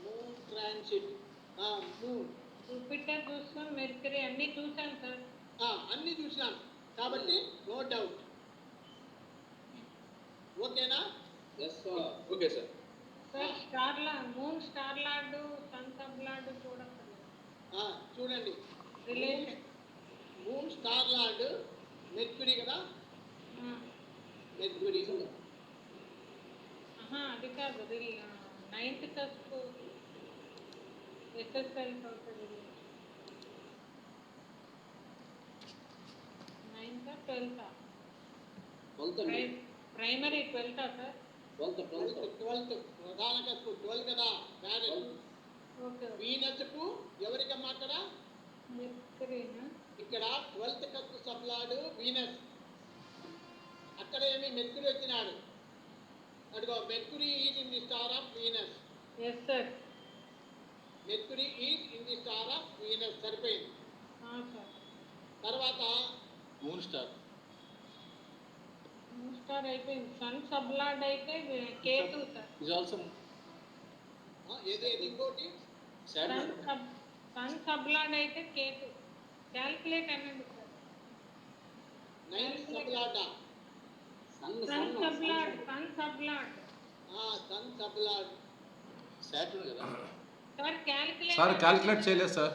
moon transit. Moon, Jupiter చూసాం, మెర్క్యూరీ అన్ని చూసాం సార్. అన్ని చూసినాం కాబట్టి నో డౌట్. ఓకేనా? Okay sir. సార్ స్టార్ లా moon star lord sun sub lord చూడక్కర్లేదు. చూడండి, relation. Moon star lord Mercury కదా, మెర్క్యూరీ. అది కాదు, నైన్త్ కస్ప్ ఎస్ఎస్ఎల్ అవుతుంది. Ninth twelfth primary 12th sir. 12th ప్రధాన కస్పు 12 కదా, ప్యారెట్. ఓకే. వీనస్ కు ఎవరికమ్మా అక్కడ? మెర్క్యూరీనా? ఇక్కడ 12th కస్పు సబ్లార్డ్ వీనస్. అక్కడ ఏమి మెర్క్యూరీ వచ్చినాడు. అదిగో Mercury is in the star of Venus. Yes sir. Mercury is in the star of Venus. సరిపోయింది. సార్. తర్వాత మూన్ స్టార్. మూన్ స్టార్ అయిపోయింది. సన్ సబ్లార్డ్ అయితే కేతు సార్. ఇస్ ఆల్సో ఏది ఇంకోటి సన్ సబ్లార్డ్ అయితే కేతు. క్యాల్కులేట్ అనండి sir. 9th sublord. Sun sublord. Sun sublord Saturn కదా sir. Sir calculate చేయలేదు సార్.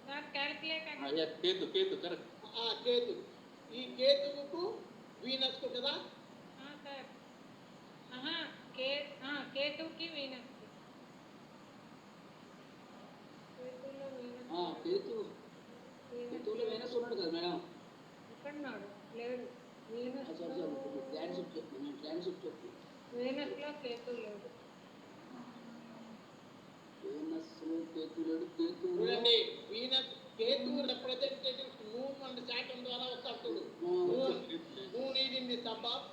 సార్ క్యాల్కులేట్ అనండి. కేతు కరెక్ట్. కేతు. ఈ కేతువుకు వీనస్ కు కదా. సార్. కేతుకి వీనస్. కేతువులో వీనస్ ఉన్నాడు కదా మేడం. ఎక్కడున్నాడు? లేడు. వీనస్ ట్రాన్సిట్ చెప్పు. వీనస్ లో కేతు లేడు. వీనస్ లో కేతు లేడు. కేతు చూడండి, Venus Ketu representatives moon and Saturn ద్వారా వస్తారు చూడు. Moon is in the sub of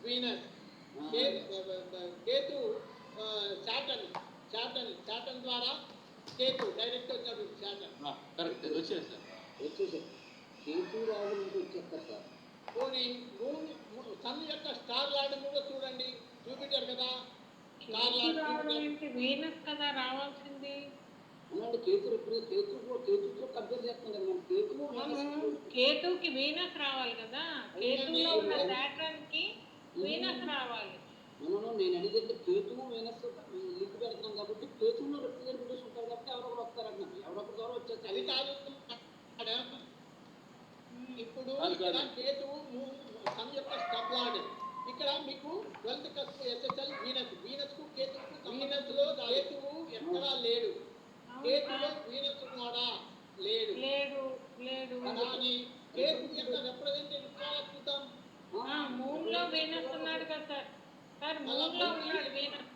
Venus. Ketu Saturn ద్వారా కేతు డైరెక్ట్ వచ్చాడు. సాటర్న్ కరెక్ట్ వచ్చాడు సార్. వచ్చేసారు. కేతు రాహుల్ నుంచి వచ్చేస్తారు సార్. పోనీ మూన్ సన్ యొక్క స్టార్ లార్డ్ కూడా చూడండి. జూపిటర్ కదా స్టార్ లార్డ్. వీనస్ కదా రావాల్సింది. అవునండి, కేతుతో కంపేర్ చేస్తాం కదా మనం. కేతుకి వీనస్ రావాలి కదా. కేతులో ఉన్న సాటర్న్ కి వీనస్ రావాలి. నేను అడిగితే కేతువు వీనస్ లింక్ పెడుతున్నాం కాబట్టి కేతువులో రిప్రజెంటేటివ్స్ ఉంటారు కాబట్టి ఎవరొకరు వస్తారంటున్నాను. ఎవరొకరి ద్వారా వచ్చేస్తారు. అది కాదు మేడం. ఇప్పుడు ఇక్కడ కేతువు సన్ యొక్క స్టార్ లార్డ్. ఇక్కడ మీకు 12th కస్పు ఎస్ఎస్ఎల్ వీనస్ కు కేతువుకు వీనస్ లో కేతువు ఎక్కడా లేడు. కేతులో వీనస్ ఉన్నాడా? లేడు. కానీ కేతు యొక్క రిప్రజెంటేటివ్ ద్వారా చూద్దాం. మూన్ లో వీనస్ ఉన్నాడు కదా సార్. సార్ మూన్ లో ఉన్నాడు వీనస్.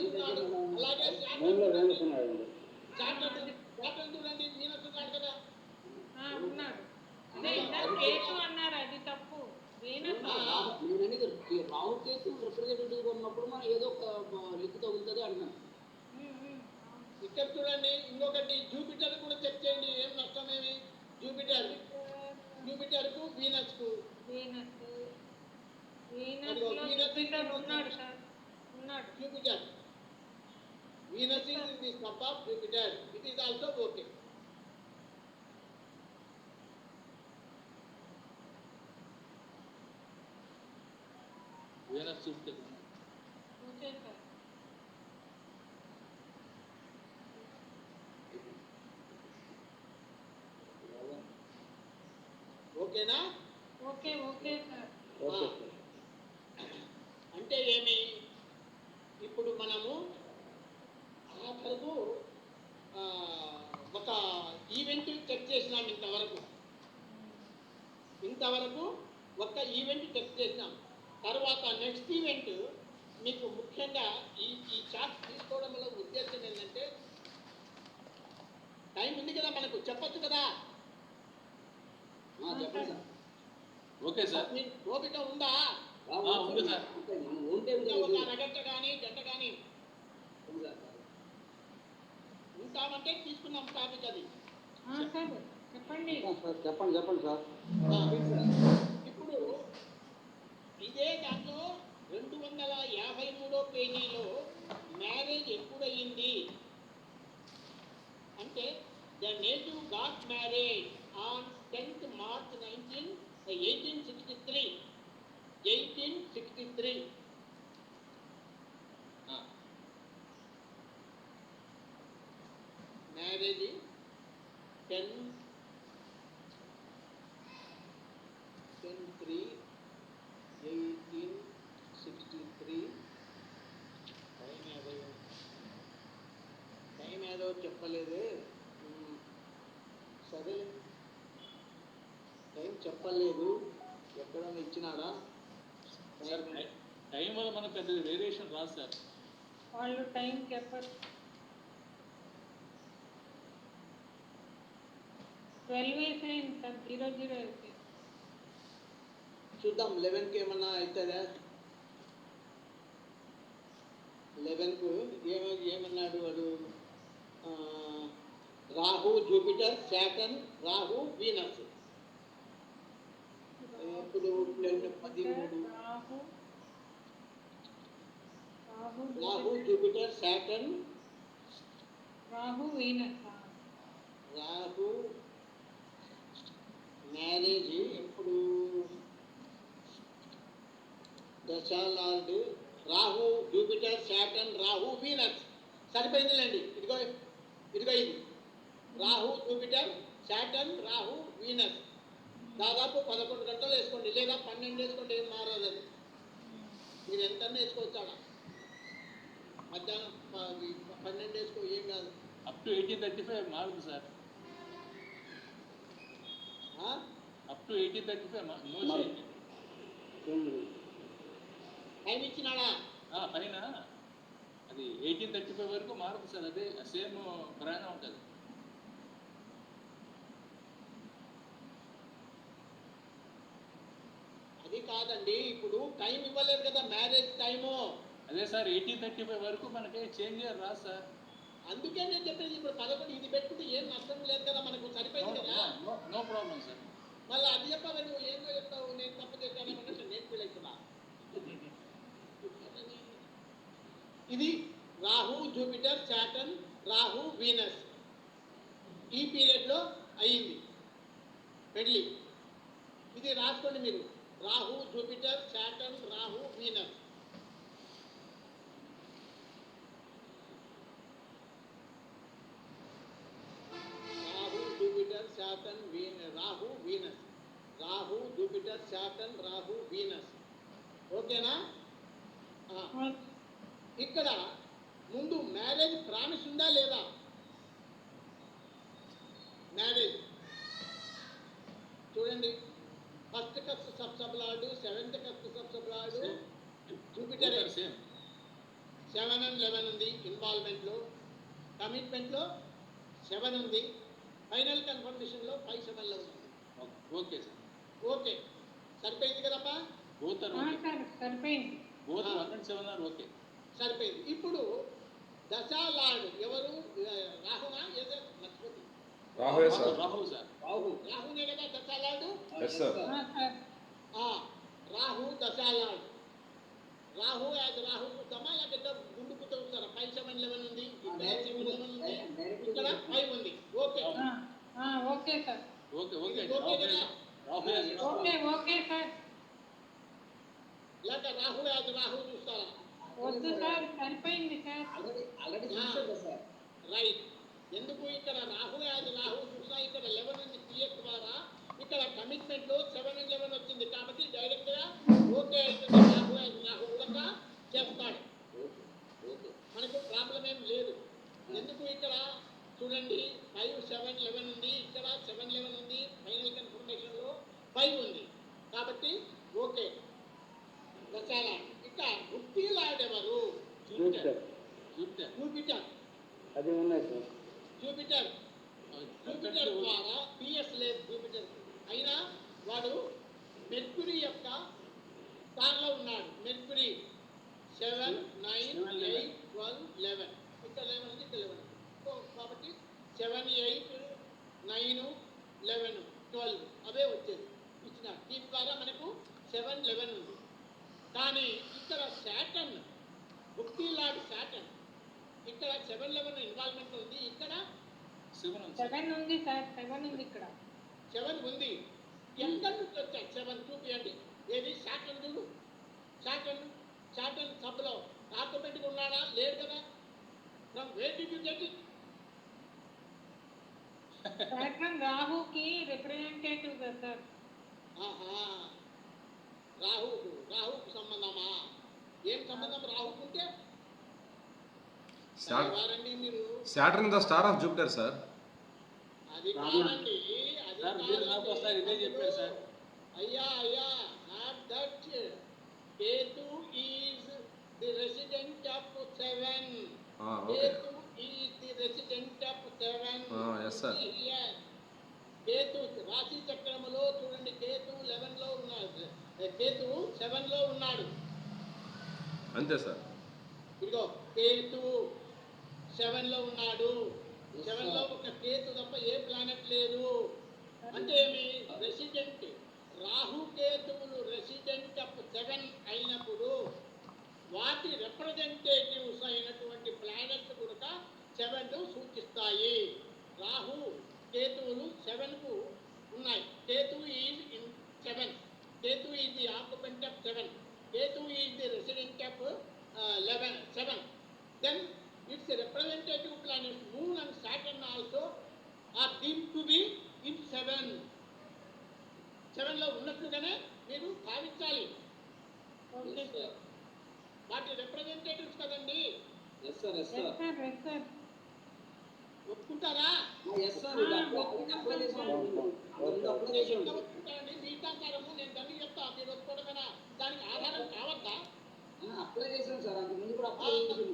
ఉన్నాడు. అలాగే సాటర్న్ చూడండి, వీనస్ ఉన్నాడు కదా. ఉన్నాడు. అదే కేతు అన్నారు, అది తప్పు. వీనస్. నేను అనేది రాహు కేతు రిప్రజెంటేటివ్ ఉన్నప్పుడు మనం ఏదో ఒక లింక్ తగులుతుంది అంటున్నాను. ఇక్కడ చూడండి, ఇంకొకటి జూపిటర్ కూడా చెక్ చేయండి. ఏం నష్టమేమి? జూపిటర్ కు వీనస్ కు ఉన్నాడు సార్. ఉన్నాడు. Jupiter Venus is the sub of Jupiter. It is also okay. Venus చూస్తే ఓకే సార్. ఓకేనా? Okay sir. అంటే ఏమి? ఇప్పుడు మనము ఆఖరకు ఒక ఈవెంట్ చెక్ చేసినాం. ఇంతవరకు ఒక ఈవెంట్ చెక్ చేసినాం. తర్వాత నెక్స్ట్ ఈవెంట్ మీకు ముఖ్యంగా ఈ చార్ట్ తీసుకోవడం వల్ల ఉద్దేశం ఏంటంటే, టైం ఉంది కదా మనకు, చెప్పొచ్చు కదా. చెప్పండి సార్. Okay sir. ఓపిక ఉందా? ఉంది సార్. ఒక అరగంట కానీ గంట కానీ ఉంటామంటే తీసుకున్నాం టాపిక్ అది. సార్ చెప్పండి. చెప్పండి సార్. ఇప్పుడు ఇదే దాంట్లో 253వ పేజీలో మ్యారేజ్ ఎప్పుడయింది అంటే, the native got marriage on 10th March 1863. 1863 time ఏదో చెప్పలేదే. సరే, టైం చెప్పలేదు, ఎక్కడన్నా ఇచ్చినాడా? సార్ టైం వల్ల మనకు పెద్ద వేరియేషన్ రాదు సార్. వాళ్ళు టైం చెప్పరు. 12 వేసేయండి సార్, 00 వేసేయండి. చూద్దాం 11కి ఏమన్నా అవుతుందా? 11కు ఏమన్నాడు వాడు? Rahu Jupiter Saturn, Rahu Venus. ఇప్పుడు 13 Rahu Jupiter Saturn, Rahu Venus. Rahu marriage ఎప్పుడు? Dasha lord Rahu Jupiter Saturn, Rahu Venus. సరిపోయిందిలేండి. ఇదిగో ఇది Rahu Jupiter Saturn, Rahu Venus. దాదాపు 11 గంటలు వేసుకోండి, లేదా 12 వేసుకోండి, ఏం మారదు అది. మీరు ఎంత వేసుకోవచ్చాడా? మధ్యాహ్నం 12 వేసుకో, ఏం కాదు. అప్ టు 1835 మారుతుంది సార్. Up to 1835 no change. Time ఇచ్చినాడా? పైన అది 1835 వరకు మారుతుంది సార్. అదే సేమ్ ప్రయాణం ఉంటుంది. అది కాదండి, ఇప్పుడు టైం ఇవ్వలేదు కదా, మ్యారేజ్ టైము. అదే సార్ 1835 వరకు మనకి చేంజ్ రాదు సార్. అందుకే నేను చెప్పేది, ఇప్పుడు 11 ఇది పెట్టుకుంటే ఏం నష్టం లేదు కదా, మనకు సరిపోయింది కదా. No problem sir. మళ్ళీ అది చెప్పాలి, నువ్వు ఏందో చెప్తావు, నేను తప్పు చేశానన్నట్టు నేను ఫీల్ అవుతున్నా. ఇది Rahu Jupiter Saturn, Rahu Venus ఈ పీరియడ్లో అయ్యింది పెళ్ళి. ఇది రాసుకోండి మీరు, Rahu Jupiter Saturn, Rahu Venus. Rahu Jupiter Saturn Rahu Venus. Rahu Jupiter Saturn, Rahu Venus. ఓకేనా? ఇక్కడ ముందు మ్యారేజ్ ప్రామిస్ ఉందా లేదా? మ్యారేజ్ చూడండి, first cusp sub sub lord, 7th cusp sub sub lord Jupiter same 7 and 11 ఉంది ఇన్వాల్వ్మెంట్లో. కమిట్మెంట్లో 7 ఉంది. ఫైనల్ కన్ఫర్మేషన్లో 5, 7లో ఉంది. Okay sir. ఓకే, సరిపోయింది కదమ్మా? బోత్ సరిపోయింది. 1 and 7 are ఓకే. సరిపోయింది. ఇప్పుడు దశాలార్డ్ ఎవరు? రాహునా? ఏదో మర్చిపోతుంది. రాహుయే సార్. రాహు సార్. రాహునే కదా dasha lord. Yes sir. Rahu dasha lord. Rahu as Rahu చూద్దామా, లేకపోతే గుండు పుట్ట చూస్తారా? 5, 7, 11 ఉంది, ఇక్కడ 7, 11 ఉంది, ఇక్కడ 5 ఉంది. Okay okay sir. Okay okay కదా? Okay sir. లేక రాహు యాజ్ రాహు చూస్తారా? వద్దు సార్, సరిపోయింది సార్. ఆల్రెడీ చూసారు సార్. రైట్. ఎందుకు ఇక్కడ రాహు యాజ్ రాహు చూసినా ఇక్కడ 11 ఉంది పిఎస్ ద్వారా, ఇక్కడ కమిట్మెంట్లో 7 and 11 వచ్చింది కాబట్టి డైరెక్ట్గా ఓకే అవుతుంది. రాహు యాజ్ రాహు కూడా చేస్తాడు, మనకు ప్రాబ్లం ఏం లేదు. ఎందుకు ఇక్కడ చూడండి 5, 7, 11 ఉంది, ఇక్కడ 7, 11 ఉంది, ఫైనల్ కన్ఫర్మేషన్లో 5 ఉంది కాబట్టి ఓకే. చాలా ఇక వృత్తి లాడెవరు? జూపిటర్. జూపిటర్. అది ఉన్నాయి సార్. జూపిటర్ ద్వారా పిఎస్ లేదు జూపిటర్, అయినా వాడు మెర్క్యూరీ యొక్క స్థానంలో ఉన్నాడు. మెర్క్యూరీ 7, 9, 8, 12, 11. ఇక్కడ 11 ఉంది, ఇక్కడ 11 ఉంది. కాబట్టి 7, 8, 9, 11, 12 అవే వచ్చేది ఇచ్చిన. దీని ద్వారా మనకు 7, 11 ఉంది. కానీ ఇక్కడ శాటర్న్, భుక్తి లార్డ్ శాటర్న్, ఇక్కడ 7, 11 ఇన్వాల్వ్మెంట్ ఉంది, ఇక్కడ 7 ఉంది సార్. 7 ఉంది ఇక్కడ. 7 ఉంది. ఎక్కడి నుంచి వచ్చాడు 7? చూపియండి. ఏది? శాటర్న్ చూడు. శాటర్న్ సబ్లో ఆటోమేటిక్ ఉన్నాడా? లేడు కదా. From where did you get it? Saturn రాహుకి రిప్రజెంటేటివ్ కదా సార్. రాహుకు సంబంధమా? ఏం సంబంధం రాహుకుంటే? వారండి మీరు Saturn the star of Jupiter sir. అది కాదండి, అది సార్ మీరు నాకు ఒకసారి ఇదే చెప్పారు సార్. అయ్యా not that. Ketu is the resident of 7. Okay. Ketu is the resident of 7. yes sir. Ketu రాశి చక్రములో చూడండి, కేతు 11 లో ఉన్నాడు, కేతు 7 లో ఉన్నాడు. అంతే సార్. ఇదిగో కేతు 7 లో ఉన్నాడు. 7 లో ఒక కేతు తప్ప ఏ ప్లానెట్ లేదు. అంటే ఏమి? రెసిడెంట్. రాహు కేతువులు రెసిడెంట్ ఆఫ్ 7 అయినప్పుడు వాటి రిప్రజెంటేటివ్స్ అయినటువంటి ప్లానెట్స్ కూడా 7 సూచిస్తాయి. రాహు కేతువులు 7 కు ఉన్నాయి. Ketu is in 7. Ketu is the occupant of 7. Ketu is the resident of 7. Then its representative planets Moon and Saturn also are deemed to be in 7. 7 లో ఉన్నట్లుగానే మీరు భావించాలి. Okay sir. వాటి రిప్రజెంటేటివ్స్ కదండి. Yes sir. Yes sir. ఒప్పుకుంటారా? Yes sir. ఇది apply చేసాము. ఎంత ఒప్పుకుంటారండి? మీటాకారము నేను దాన్ని చెప్తా, మీరు ఒప్పుకోవడమేనా? దానికి ఆధారం కావద్దా? అప్లై చేశాను సార్, అంత ముందు కూడా అప్లై చేశాను.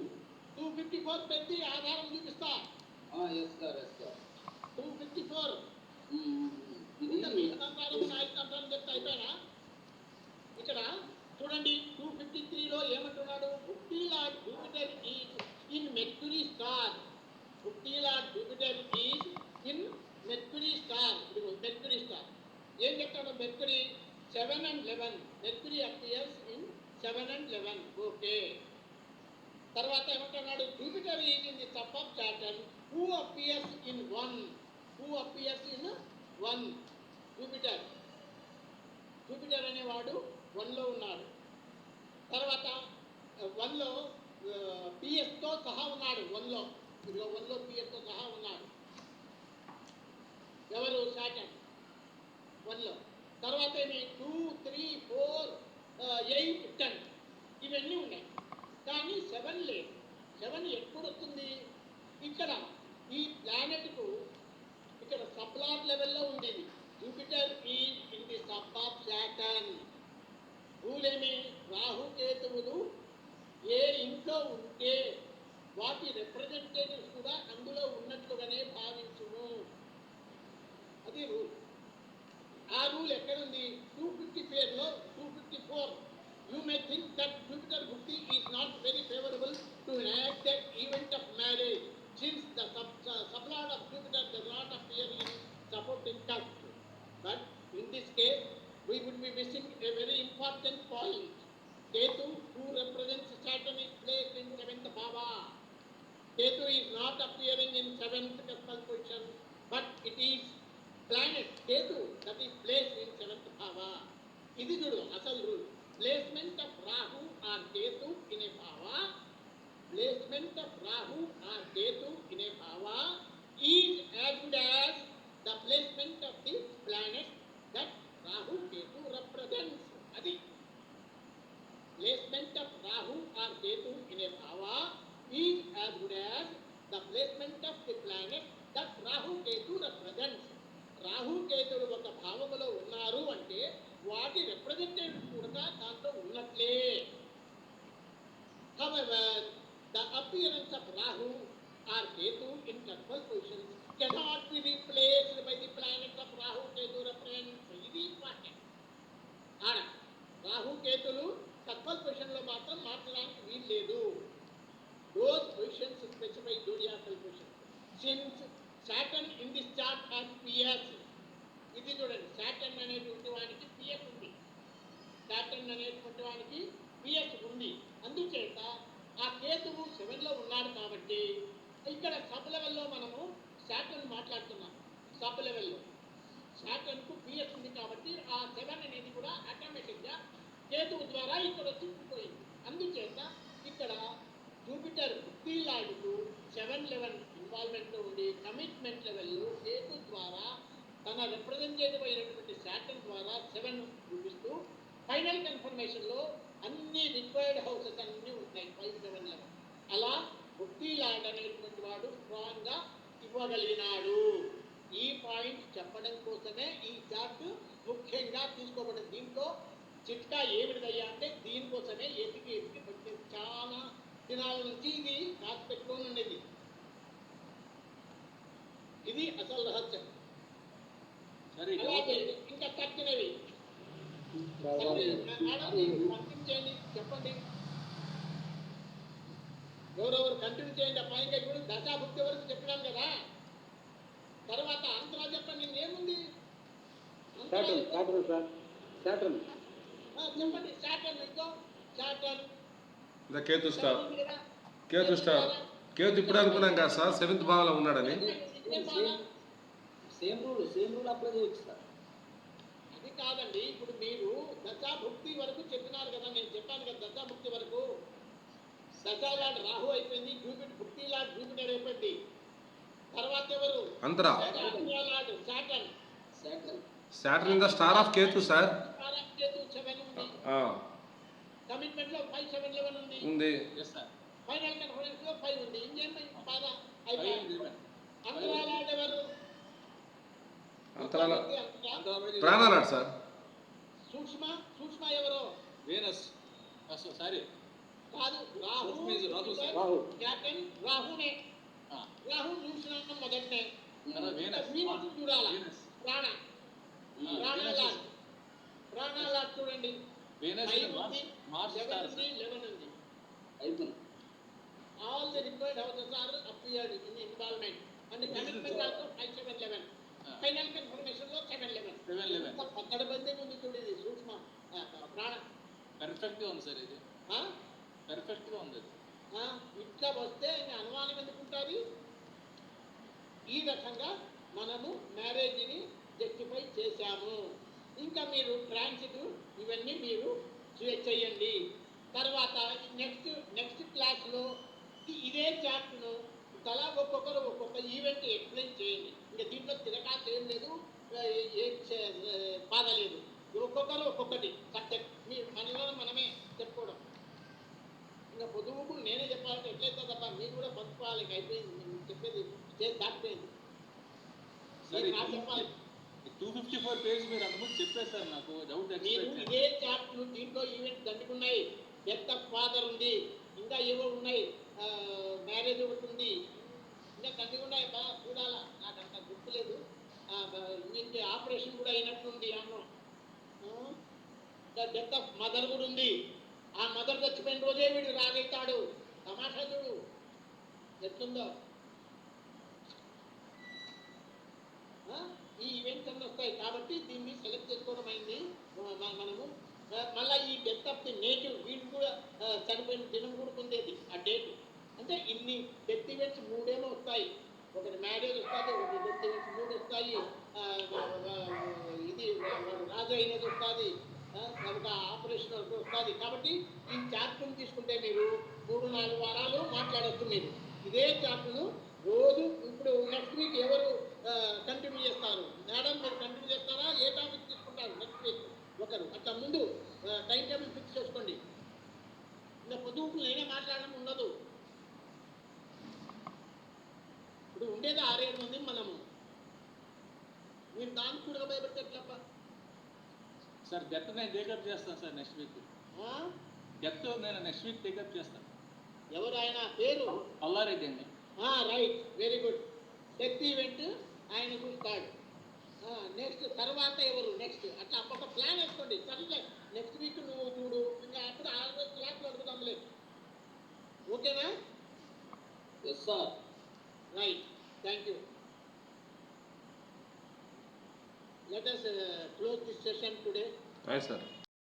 254 పెద్ద ఆధారం చూపిస్తా. Yes sir. 254 ఇది మీటాకారం సాహిత్యం చెప్తా అయిపోయినా. ఇక్కడ చూడండి 253లో ఏమంటున్నాడు? 50 lord Jupiter is in mercury star. 50 lord Jupiter is in mercury star. ఇది మెర్క్యూరీ స్టార్. ఏం చెప్తాడు? Mercury 7 and 11. Mercury appears in 7 and 11. Okay. తర్వాత ఏమంటున్నాడు? Jupiter is in the sub of Saturn who appears in 1. Jupiter అనేవాడు 1 లో ఉన్నాడు. తర్వాత 1 లో PS తో సహా ఉన్నాడు. 1 లో PS తో సహా ఉన్నాడు. ఎవరు? సాటర్న్ 1 లో. తర్వాత ఏమి? 2, 3, 4, 8, 10 ఇవన్నీ ఉన్నాయి. కానీ 7 లేదు. 7 ఎప్పుడు వస్తుంది? ఇక్కడ ఈ ప్లానెట్కు ఇక్కడ సబ్లార్ లెవెల్లో ఉండేది. Jupiter is in the sub of Saturn. రూలేమి? రాహుకేతువులు ఏ ఇంట్లో ఉంటే వాటి రిప్రజెంటేటివ్స్ కూడా అందులో ఉన్నట్లుగానే భావించును. అది రూల్. ఆ రూల్ ఎక్కడుంది? 254. You may think that Jupiter Bhukti is not very favorable to enact the event of marriage, since the sublord of Jupiter does not appear in supporting text. But in this case, we would be missing a very important point. Ketu, who represents Saturn, is placed in 7th bhava. Ketu is not appearing in 7th position, but it is planet Ketu that is placed in 7th bhava. This is the asal rule. Placement of Rahu or Ketu in a bhava, placement of Rahu or Ketu in a bhava is as good as the placement of the planet that Rahu Ketu represents. Adi. Placement of Rahu or Ketu in a bhava is as good as the placement of the planet that Rahu Ketu represents. Rahu కేతుడు ఒక భావములో ఉన్నారు అంటే వాటి representative కూడా దాంట్లో ఉన్నట్లే. However, the appearance of Rahu or Ketu in control positions cannot be replaced by the planets of Rahu Ketu represents. ఇది important. ఆడ Rahu కేతులు control position లో మాత్రం మార్చడానికి వీలు లేదు. Those positions specify zodiacal positions. Since Saturn in this chart has PS. ఇది చూడండి, Saturn అనేటువంటి వానికి PS ఉంది. సాటర్న్ అనేటువంటి వానికి PS ఉంది. అందుచేత ఆ కేతువు 7 లో ఉన్నాడు కాబట్టి ఇక్కడ సబ్ లెవెల్లో మనము సాటర్న్ మాట్లాడుతున్నాం. సబ్ లెవెల్లో సాటర్న్కు PS ఉంది కాబట్టి ఆ 7 అనేది కూడా ఆటోమేటిక్గా కేతువు ద్వారా ఇక్కడ చిక్కుపోయింది. అందుచేత ఇక్కడ జూపిటర్ లాడుతూ 7-11 ఇన్వాల్వ్మెంట్ ఉండి కమిట్మెంట్ లెవెల్లో కేతు ద్వారా తన రిప్రజెంటేటివ్ అయినటువంటి సాటర్న్ ద్వారా 7 చూపిస్తూ ఫైనల్ కన్ఫర్మ్ ఇన్ఫర్మేషన్లో అన్ని రిక్వైర్డ్ హౌసెస్ అన్నీ ఉంటాయి 5, 7, 11. అలా బుద్ధి ల్యాండ్ అనేటువంటి వాడు స్ట్రాంగ్గా ఇవ్వగలిగినాడు. ఈ పాయింట్ చెప్పడం కోసమే ఈ చార్ట్ ముఖ్యంగా తీసుకోబడింది. దీంట్లో చిట్కా ఏమిటిదయ్యా అంటే దీనికోసమే ఎతికి పట్టింది. చాలా దినాల నుంచి ఇది రాసి పెట్టుకొని ఉండేది. ఇది అసలు రహస్యం. సరే అలాగే ఇంకా తక్కినవి పంపించేయండి, చెప్పండి. ఎవరెవరు కంటిన్యూ చేయండి. ఆ పాయింట్ ఇప్పుడు దశాభుక్తి వరకు చెప్పినాం కదా. తర్వాత అంతరా చెప్పండి, ఇంకేముంది సాటర్న్ చెప్పండి. సాటర్న్ ఇంకో Saturn the Ketu star. Ketu star. Ketu ఇప్పుడు అనుకున్నాం కదా సార్ 7th భావంలో ఉన్నాడని. సేమ్ రూల్ అప్లై చేయొచ్చు సార్. అది కాదండి, ఇప్పుడు మీరు దశాభుక్తి వరకు చెప్పినారు కదా. నేను చెప్పాను కదా దశాభుక్తి వరకు. దశాలాడ్ రాహు అయిపోయింది, భుక్తి లాడ్ జూపిటర్ అయిపోయింది. తర్వాత ఎవరు? అంతరా lord Saturn. Saturn in the star of Ketu sir. Star of Ketu 7 ఉంది. కమిట్మెంట్ లో 5, 7, 11 ఉంది. ఉంది. Yes sir. ఫైనల్ కన్ఫరెన్స్ లో 5 ఉంది. ఇంకేమైంది? బాగా అయిపోయింది. అంతరాలాడ్ ఎవరు? అంతరాల ప్రాణాలాడు సార్. సూక్ష్మ ఎవరు? వీనస్. సారీ కాదు, రాహు. క్యాప్టెన్ రాహునే. రాహు చూసిన మొదటనే వీనస్ చూడాలా. ప్రాణాలాడ్ చూడండి. వీనస్ 5 ఉంది, మార్స్ 7 స్టార్ ఉంది, 11 ఉంది. అయిపోయింది. All the required houses are appeared in involvement and commitment also 5, 7, 11. Final confirmation లో 7, 11. పక్కన బందే ఉంది చూడండి. సూక్ష్మ ప్రాణ పర్ఫెక్ట్ గా ఉంది సార్. ఇది పర్ఫెక్ట్ గా ఉంది. ఇట్లా వస్తే అనుమానం ఎందుకు ఉంటుంది? ఈ రకంగా మనము మ్యారేజ్ని జస్టిఫై చేశాము. ఇంకా మీరు ట్రాన్సిట్ ఇవన్నీ మీరు చేయండి. తర్వాత నెక్స్ట్ క్లాస్లో ఇదే చార్ట్ను తలా ఒక్కొక్కరు ఒక్కొక్క ఈవెంట్ ఎక్స్ప్లెయిన్ చేయండి. ఇంకా దీంట్లో తిరగాల్సి ఏం లేదు, ఏం బాధ లేదు. ఒక్కొక్కరు ఒక్కొక్కటి సబ్జెక్ట్ మీ మనలో మనమే చెప్పుకోవడం. ఇంకా పొదువుకులు నేనే చెప్పాలంటే ఎట్లయితే తప్ప మీరు కూడా పంచుకోవాలి. అయిపోయింది చెప్పేది, స్టేజ్ దాటిపోయింది. నాకు చెప్పాలి. 254 పేజ్ మీరు అంతకుముందు చెప్పేస్తారు. నాకు డౌట్ మీరు ఇదే చాప్టర్ దీంట్లో ఈవెంట్ దండుకున్నాయి. డెత్ ఆఫ్ ఫాదర్ ఉంది, ఇంకా ఏవో ఉన్నాయి, మ్యారేజ్ ఒకటి ఉంది, ఇంకా దండిగా ఉన్నాయి. బాగా చూడాలా, నాకు అంత గుర్తులేదు. ఇంకే ఆపరేషన్ కూడా అయినట్టుంది. అన్నం డెత్ ఆఫ్ మదర్ కూడా ఉంది. ఆ మదర్ చచ్చిపోయిన రోజే వీడు రాగైతాడు. తమాషా చూడు ఎట్లుందో. ఈ ఈవెంట్స్ అన్నీ వస్తాయి కాబట్టి దీన్ని సెలెక్ట్ చేసుకోవడం అయింది. మనము మళ్ళీ ఈ డెత్ ఆఫ్ ది నేటివ్ వీళ్ళు కూడా చనిపోయిన దినం కూడా పొందేది ఆ డేట్. అంటే ఇన్ని డెత్ ఈవెంట్స్ 3 ఏమో వస్తాయి. ఒకటి మ్యారేజ్ వస్తుంది, ఒకటి డెత్ ఈవెంట్స్ 3 వస్తాయి. ఇది రాజు అయినది వస్తుంది, ఒక ఆపరేషన్ వస్తుంది. కాబట్టి ఈ చార్ట్ను తీసుకుంటే మీరు 3-4 వారాలు మాట్లాడచ్చు. మీరు ఇదే చార్ట్ను రోజు ఇప్పుడు నెక్స్ట్ వీక్ ఎవరు కంటిన్యూ చేస్తారు? మేడం మీరు కంటిన్యూ చేస్తారా? ఏ టాపిక్ తీసుకుంటారు నెక్స్ట్ వీక్? ఒకరు అట్లా ముందు టైం టేబుల్ ఫిక్స్ చేసుకోండి. ఇంకా పొద్దుకు నేనే మాట్లాడడం ఉండదు. ఇప్పుడు ఉండేది 6-7 మంది మనము. మీరు దానికి కూడా భయపడితే ఎట్లప్ప సార్? డెత్ నేను టేకప్ చేస్తాను సార్ నెక్స్ట్ వీక్. డెత్ నేను నెక్స్ట్ వీక్ టేకప్ చేస్తాను. ఎవరు ఆయన పేరు? అల్లారెడ్డి అండి. Right, very good. Death event ఆయన చూస్తాడు. నెక్స్ట్ తర్వాత ఎవరు నెక్స్ట్? అట్లా ఒక ప్లాన్ వేసుకోండి. సరే నెక్స్ట్ వీక్ నువ్వు చూడు, ఇంకా అప్పుడు 6 క్లాస్లో అడుగుదాంలే. ఓకేనా? Yes sir. Right, thank you. Let us close this session today. Right, sir.